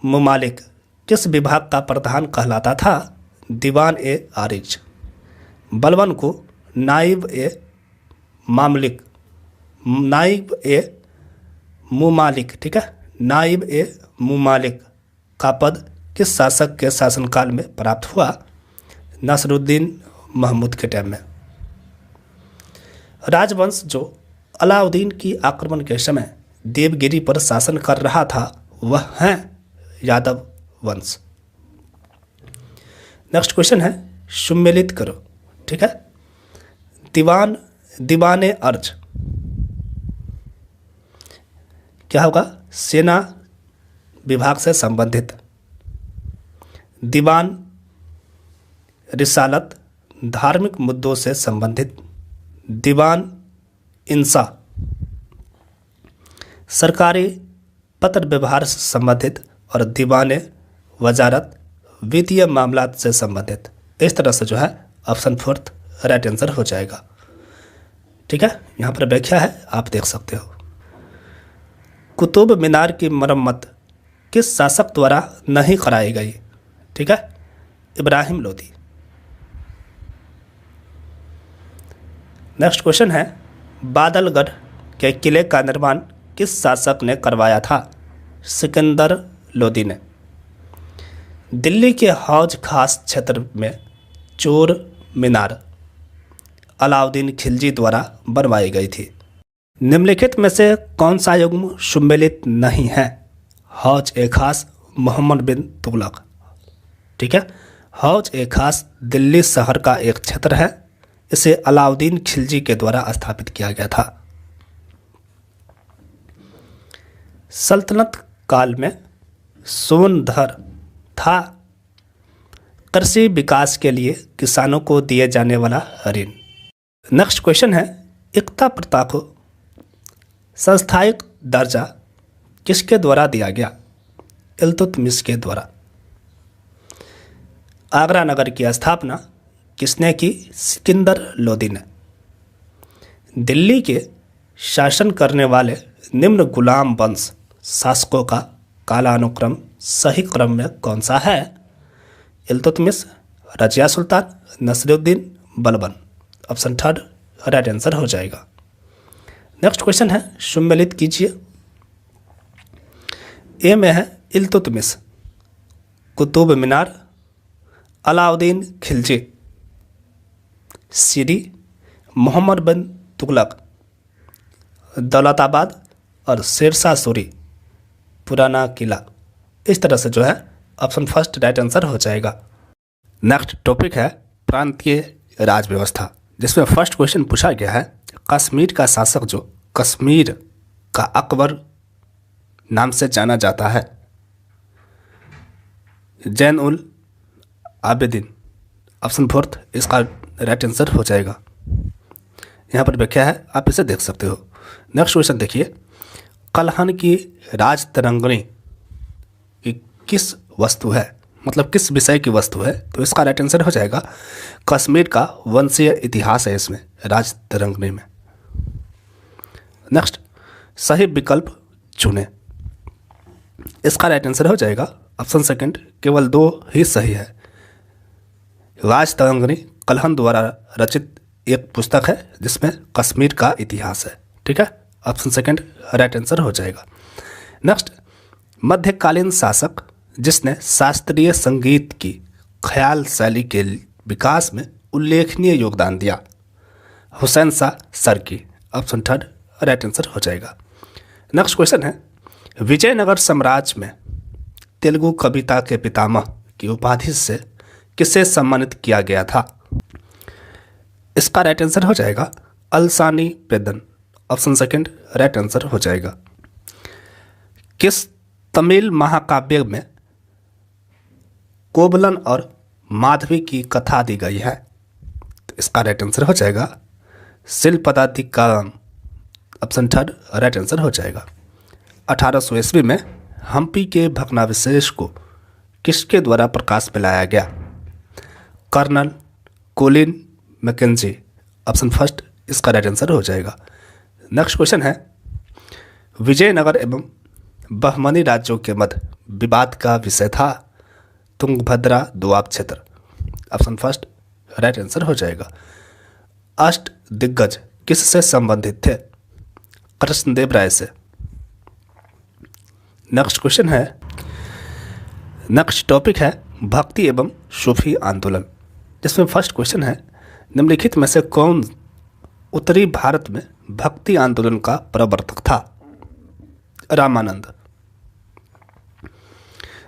मुमालिक किस विभाग का प्रधान कहलाता था? दीवान ए आरिज। बलबन को नाइब ए मुमालिक, ठीक है, नाइब ए मुमालिक का पद किस शासक के शासनकाल में प्राप्त हुआ? नसरुद्दीन महमूद के टाइम में। राजवंश जो अलाउद्दीन की आक्रमण के समय देवगिरी पर शासन कर रहा था वह है यादव वंश। नेक्स्ट क्वेश्चन है, सुमेलित करो, ठीक है। दीवाने अर्ज क्या होगा? सेना विभाग से संबंधित। दीवान रिसालत धार्मिक मुद्दों से संबंधित। दीवान इंसा सरकारी पत्र व्यवहार से संबंधित। और दीवाने वजारत वित्तीय मामलात से संबंधित। इस तरह से जो है ऑप्शन 4 राइट आंसर हो जाएगा, ठीक है। यहाँ पर व्याख्या है, आप देख सकते हो। कुतुब मीनार की मरम्मत किस शासक द्वारा नहीं कराई गई? ठीक है, इब्राहिम लोदी। नेक्स्ट क्वेश्चन है, बादलगढ़ के किले का निर्माण किस शासक ने करवाया था? सिकंदर लोदी ने। दिल्ली के हौज खास क्षेत्र में चोर मीनार अलाउद्दीन खिलजी द्वारा बनवाई गई थी। निम्नलिखित में से कौन सा युग्म सुमेलित नहीं है? हौज ए खास मोहम्मद बिन तुगलक, ठीक है। हौज ए खास दिल्ली शहर का एक क्षेत्र है। इसे अलाउद्दीन खिलजी के द्वारा स्थापित किया गया था। सल्तनत काल में सोनधर था कृषि विकास के लिए किसानों को दिए जाने वाला ऋण। नेक्स्ट क्वेश्चन है, एकता प्रथा को संस्थायिक दर्जा किसके द्वारा दिया गया? इल्तुतमिश के द्वारा। आगरा नगर की स्थापना किसने की? सिकंदर लोदी ने। दिल्ली के शासन करने वाले निम्न गुलाम वंश शासकों का कालानुक्रम सही क्रम में कौन सा है? Iltutmish, Razia Sultan, Nasiruddin, Balban. Option 3 right answer हो जाएगा। नेक्स्ट क्वेश्चन है, सुमेलित कीजिए। ए में है इल्तुतमिश, कुतुब मीनार, अलाउद्दीन खिलजी, सीरी, मोहम्मद बिन तुगलक, दौलताबाद और शेरशाह सूरी, पुराना किला। इस तरह से जो है ऑप्शन 1 राइट आंसर हो जाएगा। नेक्स्ट टॉपिक है प्रांतीय राज व्यवस्था, जिसमें फर्स्ट क्वेश्चन पूछा गया है, कश्मीर का शासक जो कश्मीर का अकबर नाम से जाना जाता है? जैन उल आबिदीन। ऑप्शन 4 इसका राइट आंसर हो जाएगा। यहाँ पर व्याख्या है, आप इसे देख सकते हो। नेक्स्ट क्वेश्चन देखिए, कलहन की राज तरंगिणी की किस वस्तु है, मतलब किस विषय की वस्तु है? तो इसका राइट आंसर हो जाएगा कश्मीर का वंशीय इतिहास है इसमें, राज तरंगिणी में। नेक्स्ट, सही विकल्प चुने। इसका राइट आंसर हो जाएगा ऑप्शन 2, केवल 2 ही सही है। राज तरंगिणी कलहन द्वारा रचित एक पुस्तक है जिसमें कश्मीर का इतिहास है, ठीक है। ऑप्शन 2 राइट आंसर हो जाएगा। नेक्स्ट, मध्यकालीन शासक जिसने शास्त्रीय संगीत की ख्याल शैली के विकास में उल्लेखनीय योगदान दिया? हुसैन शाह सरकी। ऑप्शन 3 राइट आंसर हो जाएगा। नेक्स्ट क्वेश्चन है, विजयनगर साम्राज्य में तेलुगु कविता के पितामह की उपाधि से किसे सम्मानित किया गया था? इसका राइट आंसर हो जाएगा अलसानी पेदन। ऑप्शन 2 राइट आंसर हो जाएगा। किस तमिल महाकाव्य में कोवलन और माधवी की कथा दी गई है? तो इसका राइट आंसर हो जाएगा शिल्पदाधिकारम। ऑप्शन 3 राइट आंसर हो जाएगा। 1800 ईस्वी में हम्पी के भग्नावशेष को किसके द्वारा प्रकाश में लाया गया? Colonel Colin McKenzie. ऑप्शन 1 इसका राइट आंसर हो जाएगा। नेक्स्ट क्वेश्चन है, विजयनगर एवं बहमनी राज्यों के मध्य विवाद का विषय था? तुंगभद्रा दोआब क्षेत्र। ऑप्शन फर्स्ट राइट आंसर हो जाएगा। अष्ट दिग्गज किससे संबंधित थे? कृष्णदेव राय से। नेक्स्ट क्वेश्चन है, नेक्स्ट टॉपिक है भक्ति एवं सूफी आंदोलन, जिसमें फर्स्ट क्वेश्चन है निम्नलिखित में से कौन उत्तरी भारत में भक्ति आंदोलन का प्रवर्तक था? रामानंद।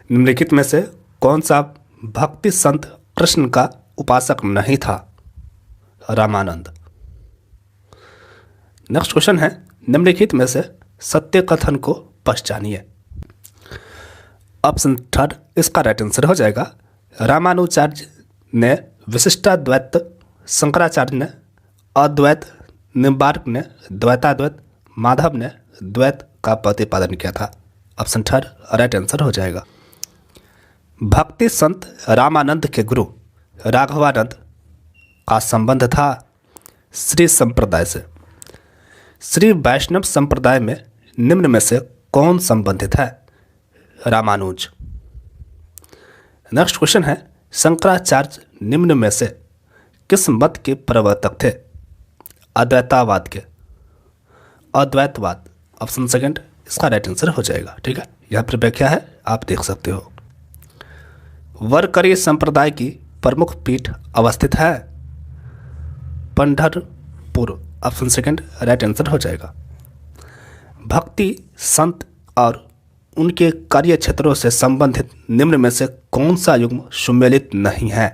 निम्नलिखित में से कौन सा भक्ति संत कृष्ण का उपासक नहीं था? रामानंद। नेक्स्ट क्वेश्चन है निम्नलिखित में से सत्य कथन को पहचानिए। ऑप्शन थर्ड इसका राइट आंसर हो जाएगा। रामानुजाचार्य ने विशिष्टाद्वैत, शंकराचार्य ने अद्वैत, निम्बार्क ने द्वैताद्वैत, माधव ने द्वैत का प्रतिपादन किया था। ऑप्शन थर्ड राइट आंसर हो जाएगा। भक्ति संत रामानंद के गुरु राघवानंद का संबंध था श्री संप्रदाय से। श्री वैष्णव संप्रदाय में निम्न में से कौन संबंधित है? रामानुज। नेक्स्ट क्वेश्चन है शंकराचार्य निम्न में से किस मत के प्रवर्तक थे? अद्वैतावाद के। अद्वैतवाद। ऑप्शन सेकंड इसका राइट आंसर हो जाएगा। ठीक है, यहाँ पर व्याख्या है, आप देख सकते हो। वरकरी संप्रदाय की प्रमुख पीठ अवस्थित है? Pandharpur. Option second right answer हो जाएगा। भक्ति संत और उनके कार्य क्षेत्रों से संबंधित निम्न में से कौन सा युग्म सुमेलित नहीं है?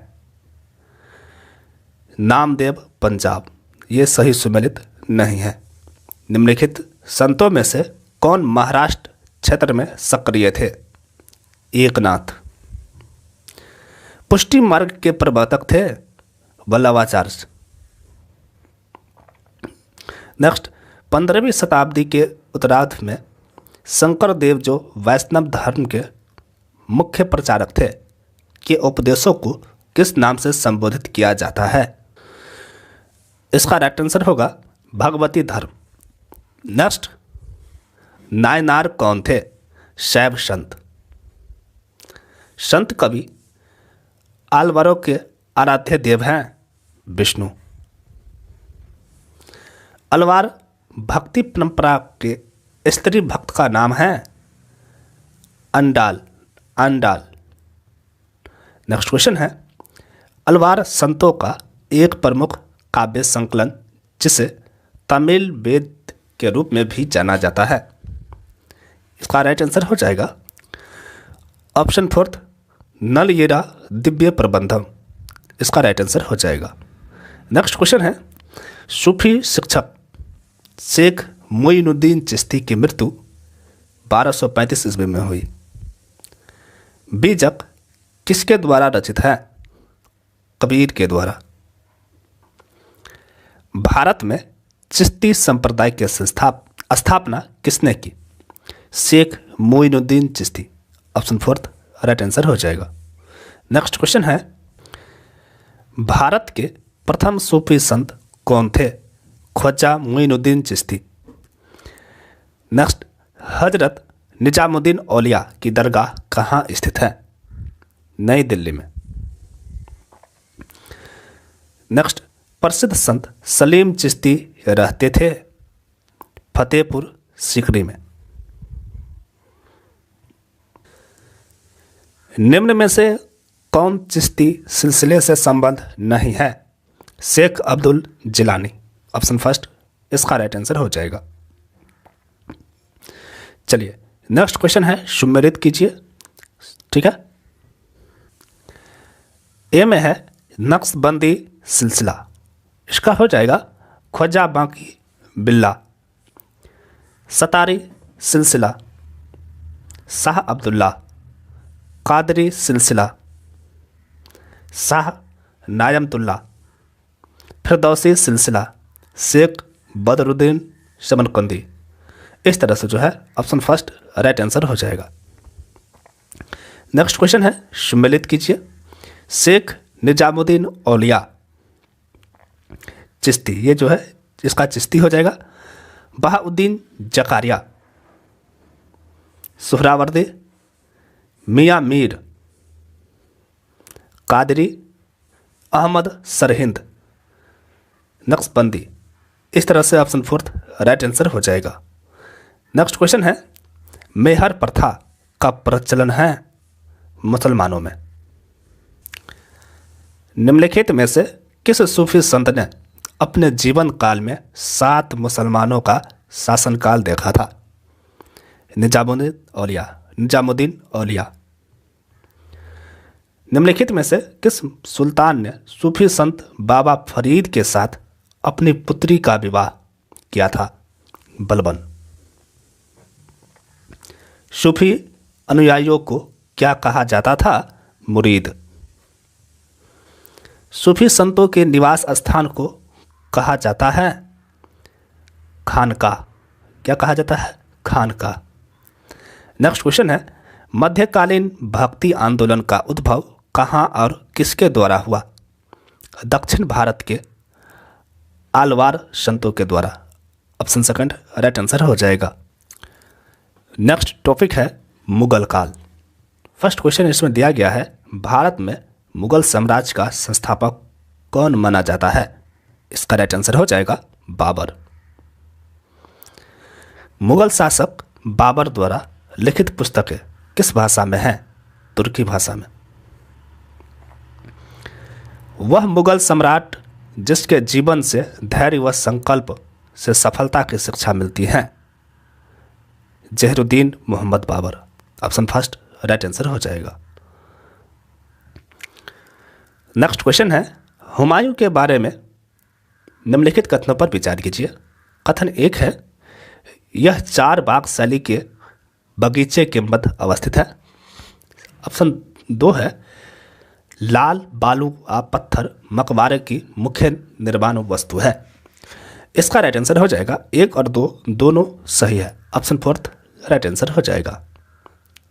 नामदेव पंजाब, ये सही सुमेलित नहीं है। निम्नलिखित संतों में से कौन महाराष्ट्र क्षेत्र में सक्रिय थे? एकनाथ। पुष्टि मार्ग के प्रवर्तक थे? वल्लभाचार्य। नेक्स्ट, 15वीं शताब्दी के उत्तरार्ध में शंकर देव जो वैष्णव धर्म के मुख्य प्रचारक थे, के उपदेशों को किस नाम से संबोधित किया जाता है? इसका राइट आंसर होगा भगवती धर्म। नेक्स्ट, नायनार कौन थे? शैव संत। संत कवि आलवारों के आराध्य देव हैं विष्णु। अलवार भक्ति परंपरा के स्त्री भक्त का नाम है अंडाल। अंडाल। नेक्स्ट क्वेश्चन है अलवार संतों का एक प्रमुख काव्य संकलन जिसे तमिल वेद के रूप में भी जाना जाता है। इसका राइट आंसर हो जाएगा ऑप्शन फोर्थ नलयेरा दिव्य प्रबंधम। इसका राइट आंसर हो जाएगा। नेक्स्ट क्वेश्चन है सूफी शिक्षक शेख मोइनुद्दीन चिश्ती की मृत्यु 1235 ईस्वी में हुई। बीजक किसके द्वारा रचित है? कबीर के द्वारा। भारत में चिश्ती संप्रदाय के स्थापना किसने की? Sheikh Moinuddin Chishti. Option fourth right answer हो जाएगा। नेक्स्ट क्वेश्चन है भारत के प्रथम सूफी संत कौन थे? ख्वाजा मोइनुद्दीन चिश्ती। नेक्स्ट, हजरत निजामुद्दीन औलिया की दरगाह कहाँ स्थित है? नई दिल्ली में। नेक्स्ट, प्रसिद्ध संत सलीम चिश्ती रहते थे फतेहपुर सीकरी में। निम्न में से कौन चिश्ती सिलसिले से संबंध नहीं है? शेख अब्दुल जिलानी। ऑप्शन फर्स्ट इसका राइट आंसर हो जाएगा। चलिए नेक्स्ट क्वेश्चन है सुमेलित कीजिए। ठीक है, ए में है नक्शबंदी सिलसिला। इसका हो जाएगा ख्वाजा बाकी बिल्ला। सतारी सिलसिला, शाह अब्दुल्ला। कादरी सिलसिला, शाह नायमतुल्ला। फिरदौसी सिलसिला, शेख बदरुद्दीन समरकंदी। इस तरह से जो है ऑप्शन फर्स्ट राइट आंसर हो जाएगा। नेक्स्ट क्वेश्चन है सुमेलित कीजिए। शेख निजामुद्दीन औलिया चिश्ती, ये जो है इसका चिश्ती हो जाएगा। बहाउद्दीन जकारिया सुहरावर्दी, मियाँ मीर कादरी, अहमद सरहिंद नक्शबंदी। इस तरह से ऑप्शन फोर्थ राइट आंसर हो जाएगा। नेक्स्ट क्वेश्चन है, मेहर प्रथा का प्रचलन है मुसलमानों में। निम्नलिखित में से किस सूफी संत ने अपने जीवन काल में 7 मुसलमानों का शासनकाल देखा था? निजामुद्दीन औलिया। निम्नलिखित में से किस सुल्तान ने सूफी संत बाबा फरीद के साथ अपनी पुत्री का विवाह किया था? बलबन। सूफी अनुयायियों को क्या कहा जाता था? मुरीद। सूफी संतों के निवास स्थान को कहा जाता है खानकाह। क्या कहा जाता है? खानकाह। नेक्स्ट क्वेश्चन है, मध्यकालीन भक्ति आंदोलन का उद्भव कहाँ और किसके द्वारा हुआ? दक्षिण भारत के आलवार संतों के द्वारा। ऑप्शन सेकंड राइट आंसर हो जाएगा। नेक्स्ट टॉपिक है मुगल काल। फर्स्ट क्वेश्चन इसमें दिया गया है, भारत में मुगल साम्राज्य का संस्थापक कौन माना जाता है? इसका राइट आंसर हो जाएगा बाबर। मुगल शासक बाबर द्वारा लिखित पुस्तकें किस भाषा में हैं? तुर्की भाषा में। वह मुगल सम्राट जिसके जीवन से धैर्य व संकल्प से सफलता की शिक्षा मिलती है? Zahiruddin Mohammad Babur. Option first right answer हो जाएगा। नेक्स्ट क्वेश्चन है, हुमायूं के बारे में निम्नलिखित कथनों पर विचार कीजिए। कथन 1 है, यह 4 बाग शैली के बगीचे के मध्य अवस्थित है। ऑप्शन 2 है, लाल बालू पत्थर मकबरे की मुख्य निर्माण वस्तु है। इसका राइट आंसर हो जाएगा 1 और 2 दोनों सही है। ऑप्शन फोर्थ राइट आंसर हो जाएगा।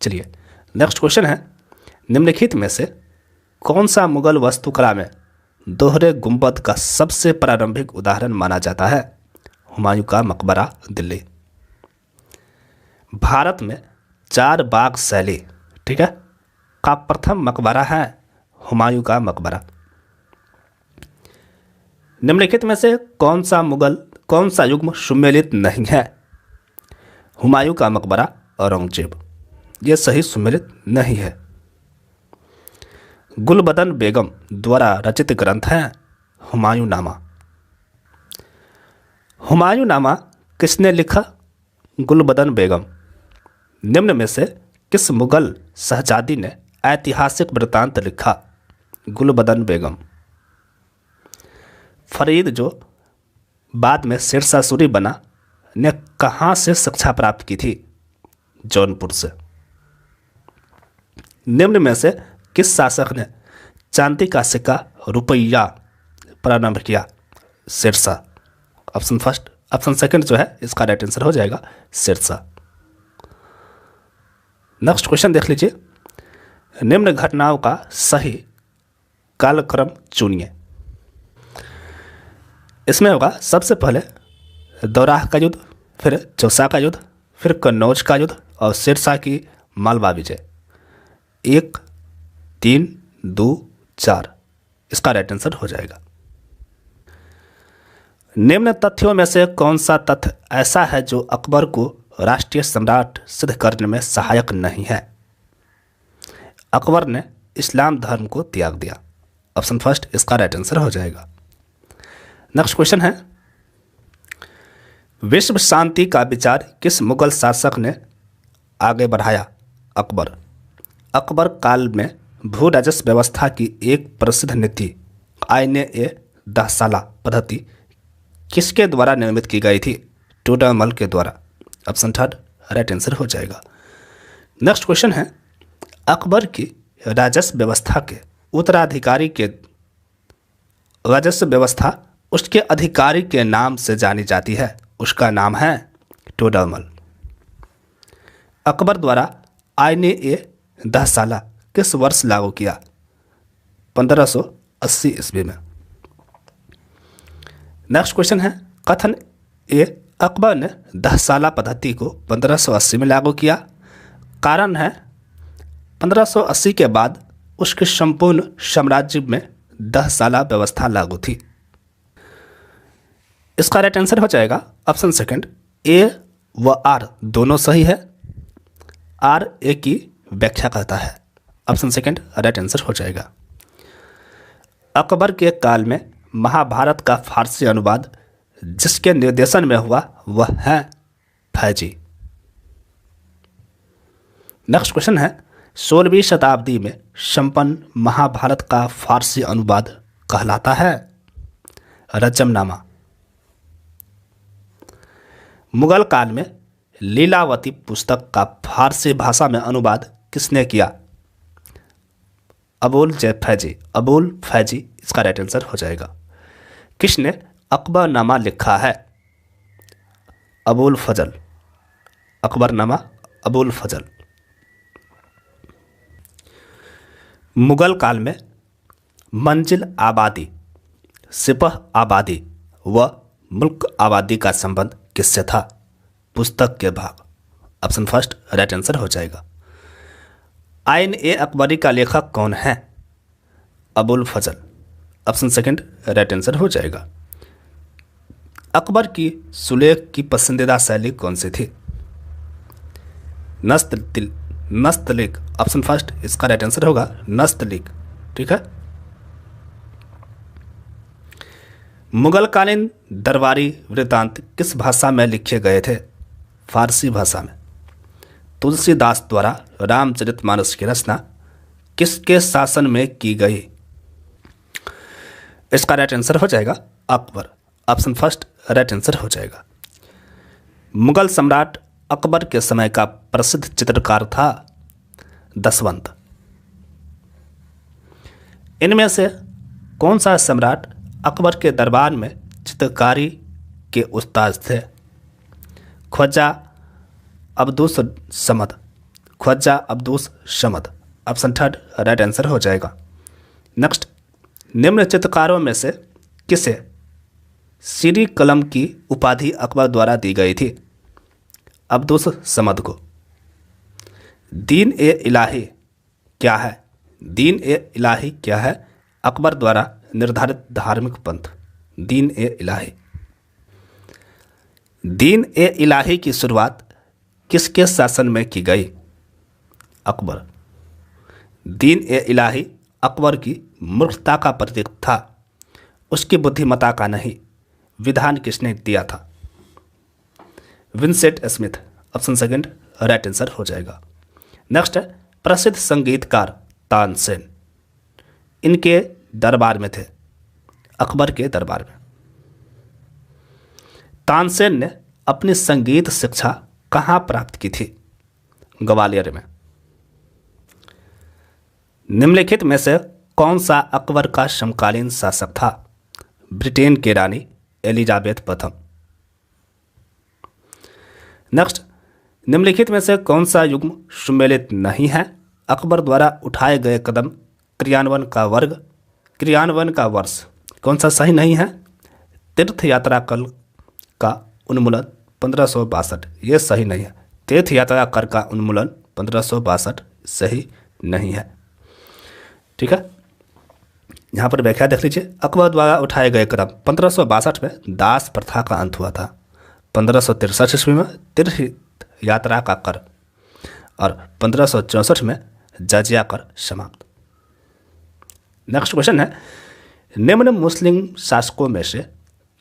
चलिए नेक्स्ट क्वेश्चन है, निम्नलिखित में से कौन सा मुगल वास्तुकला में दोहरे गुंबद का सबसे प्रारंभिक उदाहरण माना जाता है? हुमायूं का मकबरा दिल्ली। भारत में 4 बाग शैली, ठीक है, का प्रथम मकबरा है हुमायूं का मकबरा। निम्नलिखित में से कौन सा युग्म सुमेलित नहीं है? हुमायूं का मकबरा औरंगजेब, यह सही सुमेलित नहीं है। गुलबदन बेगम द्वारा रचित ग्रंथ है हुमायूं नामा। हुमायूं नामा किसने लिखा? गुलबदन बेगम। निम्न में से किस मुगल शहजादी ने ऐतिहासिक वृत्तांत लिखा? गुलबदन बेगम। फरीद जो बाद में शेरशाह सूरी बना ने कहाँ से शिक्षा प्राप्त की थी? जौनपुर से। निम्न में से किस शासक ने चांदी का सिक्का रुपया प्रारंभ किया? शेरशाह। ऑप्शन सेकंड जो है इसका राइट आंसर हो जाएगा शेरशाह। नेक्स्ट क्वेश्चन देख लीजिए, निम्न घटनाओं का सही कालक्रम चुनिए। इसमें होगा सबसे पहले दौराह का युद्ध, फिर चौसा का युद्ध, फिर कन्नौज का युद्ध और शेरशाह की मालवा विजय। 1, 3, 2, 4 इसका राइट आंसर हो जाएगा। निम्न तथ्यों में से कौन सा तथ्य ऐसा है जो अकबर को राष्ट्रीय सम्राट सिद्ध करने में सहायक नहीं है? अकबर ने इस्लाम धर्म को त्याग दिया। ऑप्शन फर्स्ट इसका राइट आंसर हो जाएगा। नेक्स्ट क्वेश्चन है, विश्व शांति का विचार किस मुगल शासक ने आगे बढ़ाया? अकबर। अकबर काल में भू राजस्व व्यवस्था की एक प्रसिद्ध नीति आईन-ए-दहसाला पद्धति किसके द्वारा निर्मित की गई थी? टोडरमल के द्वारा। ऑप्शन थर्ड राइट आंसर हो जाएगा। नेक्स्ट क्वेश्चन है, अकबर की राजस्व व्यवस्था के उत्तराधिकारी के राजस्व व्यवस्था उसके अधिकारी के नाम से जानी जाती है, उसका नाम है टोडरमल। अकबर द्वारा आईन-ए-दहसाला किस वर्ष लागू किया? 1580 ईस्वी में। नेक्स्ट क्वेश्चन है, कथन ए, अकबर ने दहसाला पद्धति को 1580 में लागू किया। कारण है 1580 के बाद उसके संपूर्ण साम्राज्य में 10 साला व्यवस्था लागू थी। इसका राइट आंसर हो जाएगा ऑप्शन सेकंड, ए व आर दोनों सही है। आर ए की व्याख्या करता है। ऑप्शन सेकंड राइट आंसर हो जाएगा। अकबर के काल में महाभारत का फारसी अनुवाद जिसके निर्देशन में हुआ वह है फैजी। नेक्स्ट क्वेश्चन है 16वीं शताब्दी में संपन्न महाभारत का फारसी अनुवाद कहलाता है रजमनामा। मुगल काल में लीलावती पुस्तक का फारसी भाषा में अनुवाद किसने किया? अबुल फैजी। अबुल फैजी इसका राइट आंसर हो जाएगा। किसने अकबरनामा लिखा है? अबुल फजल। अकबरनामा अबुल फजल। मुगल काल में मंजिल आबादी, सिपह आबादी व मुल्क आबादी का संबंध किससे था? पुस्तक के भाग। ऑप्शन फर्स्ट राइट आंसर हो जाएगा। आइन ए अकबरी का लेखक कौन है? अबुल फजल। ऑप्शन सेकंड राइट आंसर हो जाएगा। अकबर की सुलेख की पसंदीदा शैली कौन सी थी? नस्तलीक। ऑप्शन फर्स्ट इसका राइट आंसर होगा नस्तलीक। ठीक है। मुगलकालीन दरबारी वृत्तांत किस भाषा में लिखे गए थे? फारसी भाषा में। तुलसीदास द्वारा रामचरितमानस की रचना किसके शासन में की गई? इसका राइट आंसर हो जाएगा Akbar. Option first right answer हो जाएगा। मुगल सम्राट अकबर के समय का प्रसिद्ध चित्रकार था दसवंत। इनमें से कौन सा सम्राट अकबर के दरबार में चित्रकारी के उस्ताद थे? Khwaja Abdus Samad. Khwaja Abdus Samad. Option third right answer हो जाएगा। नेक्स्ट, निम्न चित्रकारों में से किसे सीरी कलम की उपाधि अकबर द्वारा दी गई थी? अब्दुस समद को। दीन ए इलाही क्या है? दीन ए इलाही क्या है? अकबर द्वारा निर्धारित धार्मिक पंथ। दीन ए इलाही। दीन ए इलाही की शुरुआत किसके शासन में की गई? अकबर। दीन ए इलाही अकबर की मूर्खता का प्रतीक था, उसकी बुद्धिमत्ता का नहीं। विधान किसने दिया था? Vincent Smith. Option second right answer हो जाएगा। नेक्स्ट है प्रसिद्ध संगीतकार तानसेन। इनके दरबार में थे, अकबर के दरबार में। तानसेन ने अपनी संगीत शिक्षा कहाँ प्राप्त की थी? ग्वालियर में। निम्नलिखित में से कौन सा अकबर का समकालीन शासक था? ब्रिटेन की रानी एलिजाबेथ प्रथम। नेक्स्ट, निम्नलिखित में से कौन सा युग्म सुमेलित नहीं है? अकबर द्वारा उठाए गए कदम क्रियान्वयन का वर्ष कौन सा सही नहीं है? तीर्थ यात्रा कल का उन्मूलन 1562, ये सही नहीं है। तीर्थ यात्रा कर का उन्मूलन 1562 सही नहीं है। ठीक है, यहाँ पर व्याख्या देख लीजिए। अकबर द्वारा उठाए गए कदम 1562 में दास प्रथा का अंत हुआ था। 1563 ईस्वी में तीर्थ यात्रा का कर और 1564 में जजिया कर समाप्त। नेक्स्ट क्वेश्चन है, निम्न मुस्लिम शासकों में से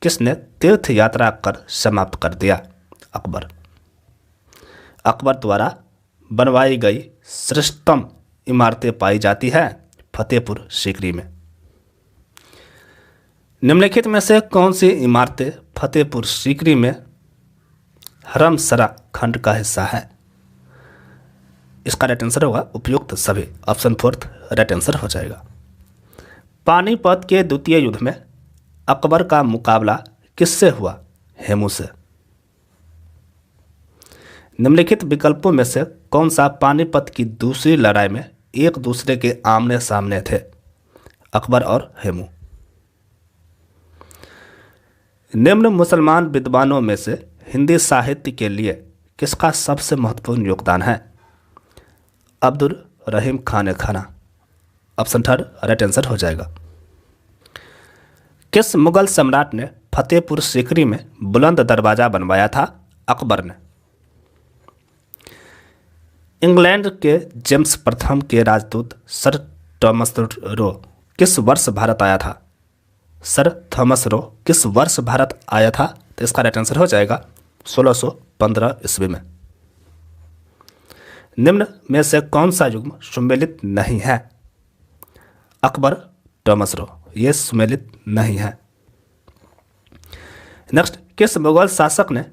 किसने तीर्थ यात्रा कर समाप्त कर दिया? अकबर। अकबर द्वारा बनवाई गई श्रेष्ठतम इमारतें पाई जाती है फतेहपुर सीकरी में। निम्नलिखित में से कौन सी इमारतें फतेहपुर सीकरी में हरमसरा खंड का हिस्सा है? इसका राइट आंसर होगा उपयुक्त सभी। ऑप्शन फोर्थ राइट आंसर हो जाएगा। पानीपत के द्वितीय युद्ध में अकबर का मुकाबला किससे हुआ? हेमू से। निम्नलिखित विकल्पों में से कौन सा पानीपत की दूसरी लड़ाई में एक दूसरे के आमने सामने थे? अकबर और हेमू। निम्न मुसलमान विद्वानों में से हिंदी साहित्य के लिए किसका सबसे महत्वपूर्ण योगदान है? अब्दुल रहीम खान ने खाना। ऑप्शन थर्ड राइट आंसर हो जाएगा। किस मुगल सम्राट ने फतेहपुर सीकरी में बुलंद दरवाजा बनवाया था? अकबर ने। इंग्लैंड के जेम्स प्रथम के राजदूत सर थॉमस रो किस वर्ष भारत आया था? सर थॉमस रो किस वर्ष भारत आया था? तो इसका राइट आंसर हो जाएगा 1615 ईस्वी में। निम्न में से कौन सा युग्म सुमेलित नहीं है? अकबर, थॉमस रो, ये सुमेलित नहीं है। नेक्स्ट, किस मुगल शासक ने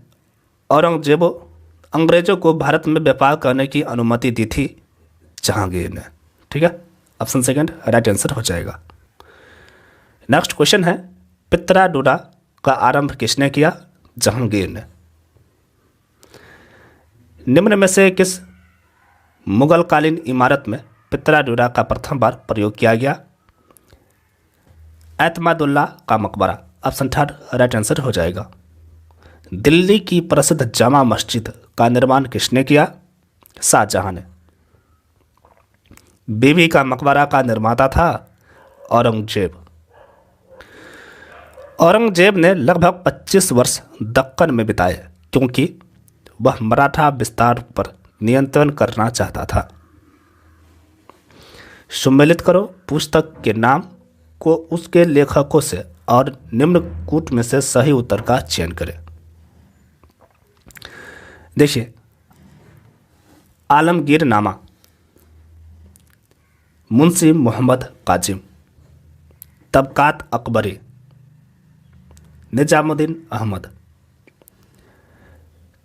औरंगजेब अंग्रेजों को भारत में व्यापार करने की अनुमति दी थी? जहांगीर ने। ठीक है, ऑप्शन सेकंड राइट आंसर हो जाएगा। नेक्स्ट क्वेश्चन है, पित्राडुरा का आरंभ किसने किया? जहांगीर ने। निम्न में से किस मुगल कालीन इमारत में पित्राडुरा का प्रथम बार प्रयोग किया गया? एतमादुल्ला का मकबरा। ऑप्शन थर्ड राइट आंसर हो जाएगा। दिल्ली की प्रसिद्ध जामा मस्जिद का निर्माण किसने किया? शाहजहां ने। बीबी का मकबरा का निर्माता था औरंगजेब। औरंगजेब ने लगभग 25 वर्ष दक्कन में बिताए क्योंकि वह मराठा विस्तार पर नियंत्रण करना चाहता था। सम्मिलित करो पुस्तक के नाम को उसके लेखकों से और निम्न कूट में से सही उत्तर का चयन करें। देखिए, आलमगीर नामा, मुंशी मोहम्मद काजिम, तबकात अकबरी, निजामुद्दीन अहमद,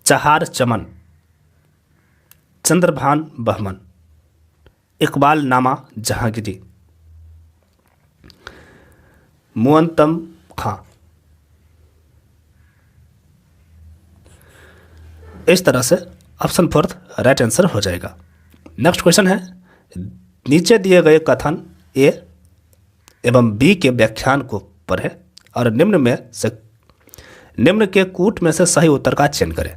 चहार चमन, चंद्रभान बहमन, इकबाल नामा जहांगीरी, मुअत्तम खां। इस तरह से ऑप्शन फोर्थ राइट आंसर हो जाएगा। नेक्स्ट क्वेश्चन है, नीचे दिए गए कथन ए एवं बी के व्याख्यान को पढ़ें और निम्न के कूट में से सही उत्तर का चयन करें।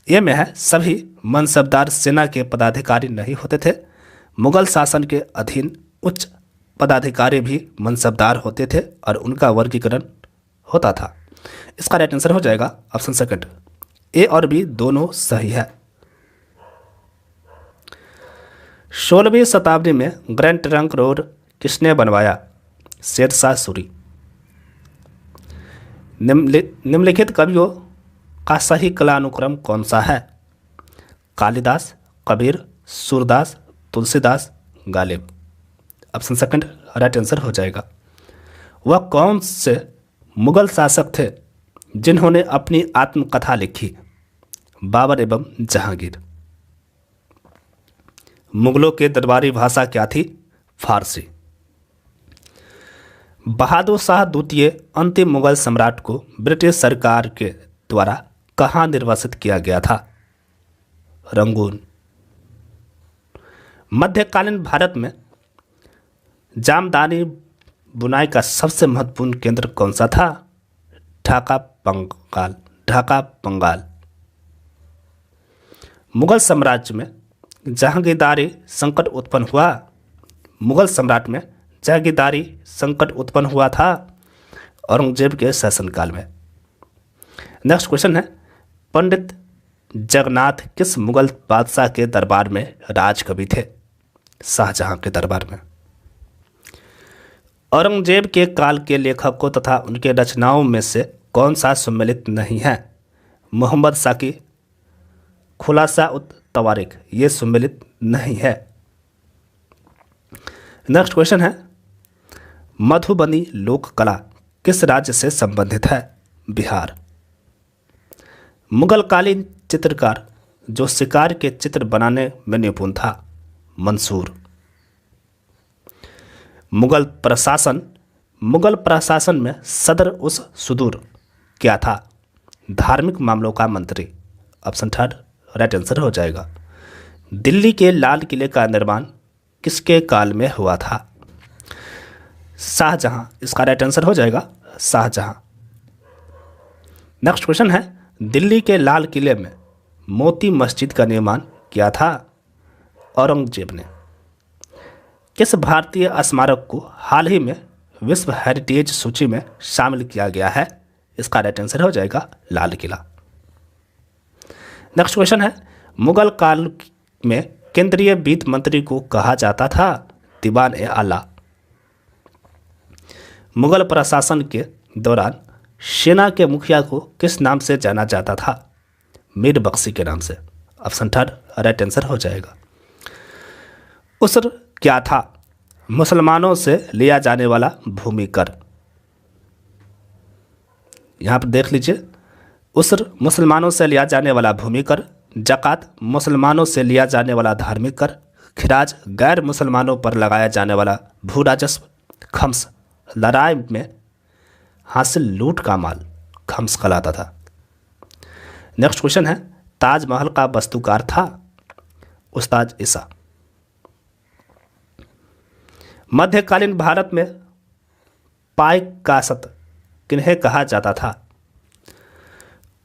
ए में है, सभी मनसबदार सेना के पदाधिकारी नहीं होते थे। मुगल शासन के अधीन उच्च पदाधिकारी भी मनसबदार होते थे और उनका वर्गीकरण होता था। इसका राइट आंसर हो जाएगा ऑप्शन सेकंड। ए और बी दोनों सही है। 16वीं शताब्दी में ग्रैंड ट्रंक रोड किसने बनवाया? शेरशाह सूरी। निम्नलिखित कवियों का सही कलानुक्रम कौन सा है? Kalidas, Kabir, Surdas, Tulsidas, Ghalib. Option second right answer हो जाएगा। वह कौन से मुगल शासक थे जिन्होंने अपनी आत्मकथा लिखी? बाबर एवं जहांगीर। मुगलों के दरबारी भाषा क्या थी? फारसी। बहादुर शाह द्वितीय अंतिम मुगल सम्राट को ब्रिटिश सरकार के द्वारा कहाँ निर्वासित किया गया था? रंगून। मध्यकालीन भारत में जामदानी बुनाई का सबसे महत्वपूर्ण केंद्र कौन सा था? ढाका, बंगाल। मुगल साम्राज्य में जहांगीरदारी संकट उत्पन्न हुआ। मुगल सम्राट में जहांगीरदारी संकट उत्पन्न हुआ था औरंगजेब के शासनकाल में। नेक्स्ट क्वेश्चन है, पंडित जगन्नाथ किस मुगल बादशाह के दरबार में राजकवि थे? शाहजहां के दरबार में। औरंगजेब के काल के लेखकों तथा उनके रचनाओं में से कौन सा सम्मिलित नहीं है? मोहम्मद साकी, खुलासा उत तवारिख, ये सम्मिलित नहीं है। नेक्स्ट क्वेश्चन है, मधुबनी लोक कला किस राज्य से संबंधित है? बिहार। मुगलकालीन चित्रकार जो शिकार के चित्र बनाने में निपुण था? मंसूर। मुगल प्रशासन में सदर उस सुदूर क्या था? धार्मिक मामलों का मंत्री। ऑप्शन थर्ड राइट आंसर हो जाएगा। दिल्ली के लाल किले का निर्माण किसके काल में हुआ था? शाहजहां। इसका राइट आंसर हो जाएगा शाहजहां। नेक्स्ट क्वेश्चन है, दिल्ली के लाल किले में मोती मस्जिद का निर्माण किया था? औरंगजेब ने। किस भारतीय स्मारक को हाल ही में विश्व हेरिटेज सूची में शामिल किया गया है? इसका राइट आंसर हो जाएगा लाल किला। नेक्स्ट क्वेश्चन है, मुगल काल में केंद्रीय वित्त मंत्री को कहा जाता था दीवान ए आला। मुगल प्रशासन के दौरान सेना के मुखिया को किस नाम से जाना जाता था? मीर बख्शी के नाम से। ऑप्शन थर्ड राइट आंसर हो जाएगा। उसर क्या था? मुसलमानों से लिया जाने वाला भूमि कर। यहाँ पर देख लीजिए, उसर मुसलमानों से लिया जाने वाला भूमि कर, जक़ात मुसलमानों से लिया जाने वाला धार्मिक कर, खिराज गैर मुसलमानों पर लगाया जाने वाला भू राजस्व, खम्स लड़ाई में हासिल लूट का माल खम्स कहलाता था। नेक्स्ट क्वेश्चन है, ताजमहल का वास्तुकार था? उस्ताद ईसा। मध्यकालीन भारत में पाई कासत किन्हें कहा जाता था?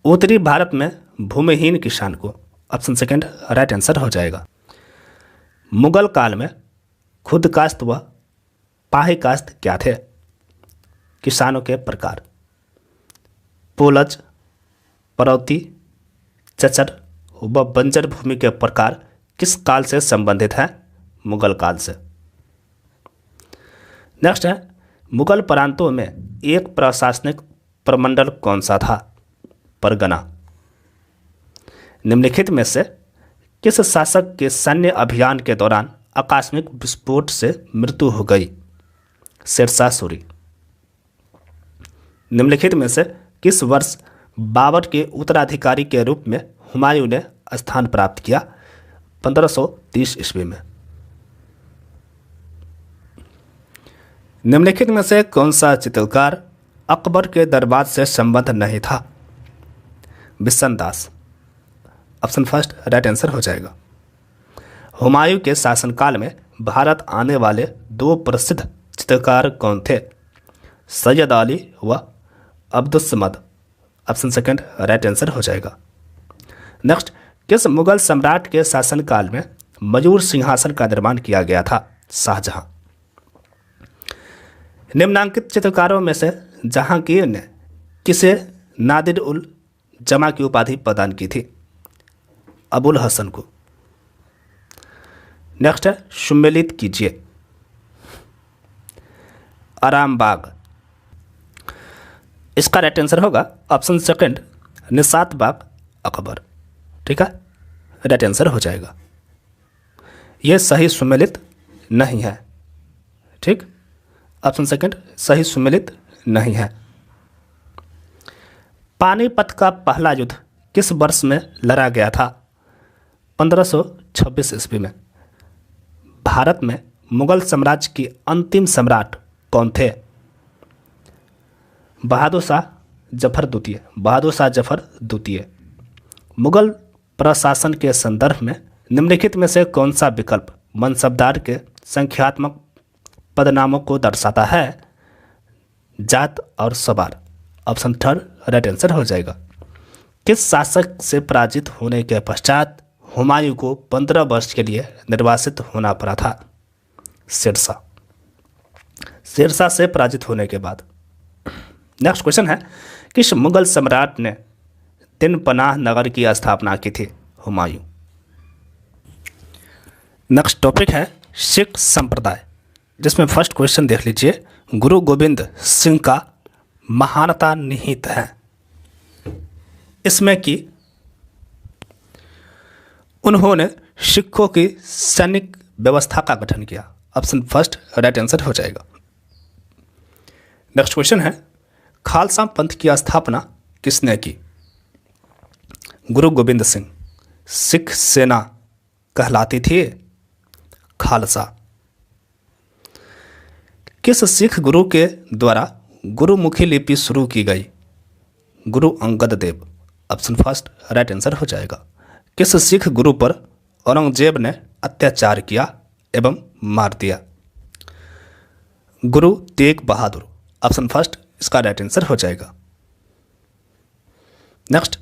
उत्तरी भारत में भूमिहीन किसान को। ऑप्शन सेकंड राइट आंसर हो जाएगा। मुगल काल में खुद काश्त व पाही काश्त क्या थे? किसानों के प्रकार। पोलज, परौती, चचर व बंजर भूमि के प्रकार किस काल से संबंधित हैं? मुगल काल से। नेक्स्ट है, मुगल प्रांतों में एक प्रशासनिक प्रमंडल कौन सा था? परगना। निम्नलिखित में से किस शासक के सैन्य अभियान के दौरान आकस्मिक विस्फोट से मृत्यु हो गई? शेरशाह सूरी। निम्नलिखित में से किस वर्ष बाबर के उत्तराधिकारी के रूप में हुमायूं ने स्थान प्राप्त किया? 1530 ईस्वी में। निम्नलिखित में से कौन सा चित्रकार अकबर के दरबार से संबंध नहीं था? बिशन दास। ऑप्शन फर्स्ट राइट आंसर हो जाएगा। हुमायूं के शासनकाल में भारत आने वाले दो प्रसिद्ध चित्रकार कौन थे? सैयद अली व Abdussamad. Option second right answer हो जाएगा। नेक्स्ट, किस मुगल सम्राट के शासनकाल में मयूर सिंहासन का निर्माण किया गया था? शाहजहां। निम्नांकित चित्रकारों में से जहांगीर ने किसे नादिर उल जमा की उपाधि प्रदान की थी? अबुल हसन को। नेक्स्ट है, सुमेलित कीजिए। आरामबाग। इसका राइट आंसर होगा ऑप्शन सेकंड निसात बाग अकबर। ठीक है, राइट आंसर हो जाएगा। यह सही सुमेलित नहीं है। ठीक, ऑप्शन सेकंड सही सुमेलित नहीं है। पानीपत का पहला युद्ध किस वर्ष में लड़ा गया था? 1526 ईस्वी में। भारत में मुगल साम्राज्य की अंतिम सम्राट कौन थे? बहादुर शाह जफर द्वितीय। बहादुर शाह जफर द्वितीय। मुगल प्रशासन के संदर्भ में निम्नलिखित में से कौन सा विकल्प मनसबदार के संख्यात्मक पदनामों को दर्शाता है? जात और सवार। ऑप्शन थर्ड राइट आंसर हो जाएगा। किस शासक से पराजित होने के पश्चात हुमायूं को 15 वर्ष के लिए निर्वासित होना पड़ा था? शेरशाह। शेरशाह से पराजित होने के बाद। नेक्स्ट क्वेश्चन है, किस मुगल सम्राट ने तिनपनाह नगर की स्थापना की थी? हुमायूं। नेक्स्ट टॉपिक है सिख संप्रदाय, जिसमें फर्स्ट क्वेश्चन देख लीजिए। गुरु गोविंद सिंह का महानता निहित है इसमें कि उन्होंने सिखों की सैनिक व्यवस्था का गठन किया। ऑप्शन फर्स्ट राइट आंसर हो जाएगा। नेक्स्ट क्वेश्चन है, खालसा पंथ की स्थापना किसने की? गुरु गोविंद सिंह। सिख सेना कहलाती थी खालसा। किस सिख गुरु के द्वारा गुरुमुखी लिपि शुरू की गई? Guru Angad Dev. Option first right answer हो जाएगा। किस सिख गुरु पर औरंगजेब ने अत्याचार किया एवं मार दिया? गुरु तेग बहादुर। ऑप्शन फर्स्ट इसका राइट आंसर हो जाएगा। नेक्स्ट,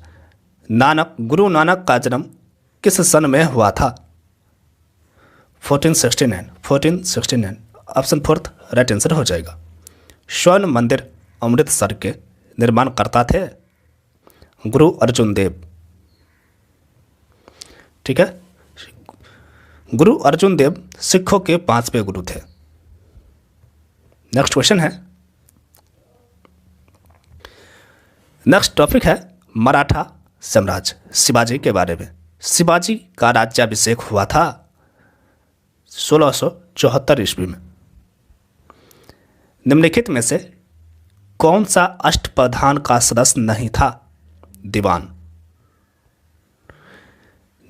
गुरु नानक का जन्म किस सन में हुआ था? 1469 ऑप्शन फोर्थ राइट आंसर हो जाएगा। स्वर्ण मंदिर अमृतसर के निर्माणकर्ता थे गुरु अर्जुन देव। ठीक है, गुरु अर्जुन देव सिखों के 5वें गुरु थे। नेक्स्ट क्वेश्चन है, नेक्स्ट टॉपिक है मराठा साम्राज्य शिवाजी के बारे में। शिवाजी का राज्याभिषेक हुआ था 1674 ईस्वी में। निम्नलिखित में से कौन सा अष्टप्रधान का सदस्य नहीं था? दीवान।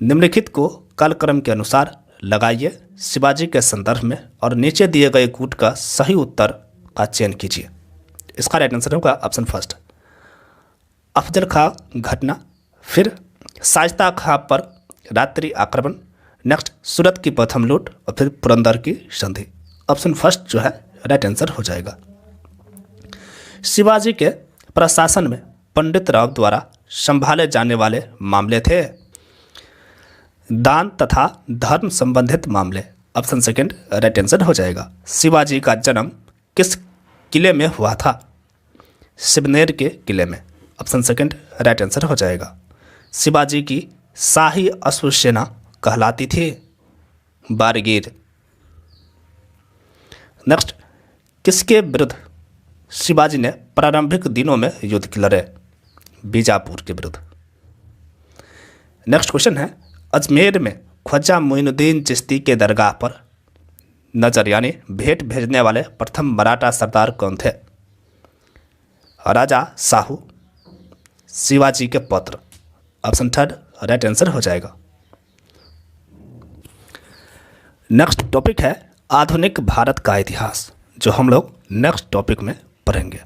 निम्नलिखित को कालक्रम के अनुसार लगाइए शिवाजी के संदर्भ में और नीचे दिए गए कूट का सही उत्तर का चयन कीजिए। इसका राइट आंसर होगा ऑप्शन फर्स्ट, अफजल खां घटना, फिर शाइस्ता खां पर रात्रि आक्रमण, नेक्स्ट सूरत की प्रथम लूट और फिर पुरंदर की संधि। ऑप्शन फर्स्ट जो है राइट आंसर हो जाएगा। शिवाजी के प्रशासन में पंडित राव द्वारा संभाले जाने वाले मामले थे दान तथा धर्म संबंधित मामले। ऑप्शन सेकंड राइट आंसर हो जाएगा। शिवाजी का जन्म किस किले में हुआ था? शिवनेर के किले में। ऑप्शन सेकंड राइट आंसर हो जाएगा। शिवाजी की शाही अश्वसेना कहलाती थी बारगीर। नेक्स्ट, किसके विरुद्ध शिवाजी ने प्रारंभिक दिनों में युद्ध लड़े? बीजापुर के विरुद्ध। नेक्स्ट क्वेश्चन है, अजमेर में ख्वाजा मोइनुद्दीन चिश्ती के दरगाह पर नजर यानी भेंट भेजने वाले प्रथम मराठा सरदार कौन थे? राजा साहू, शिवाजी के पुत्र। ऑप्शन थर्ड राइट आंसर हो जाएगा। नेक्स्ट टॉपिक है आधुनिक भारत का इतिहास, जो हम लोग नेक्स्ट टॉपिक में पढ़ेंगे।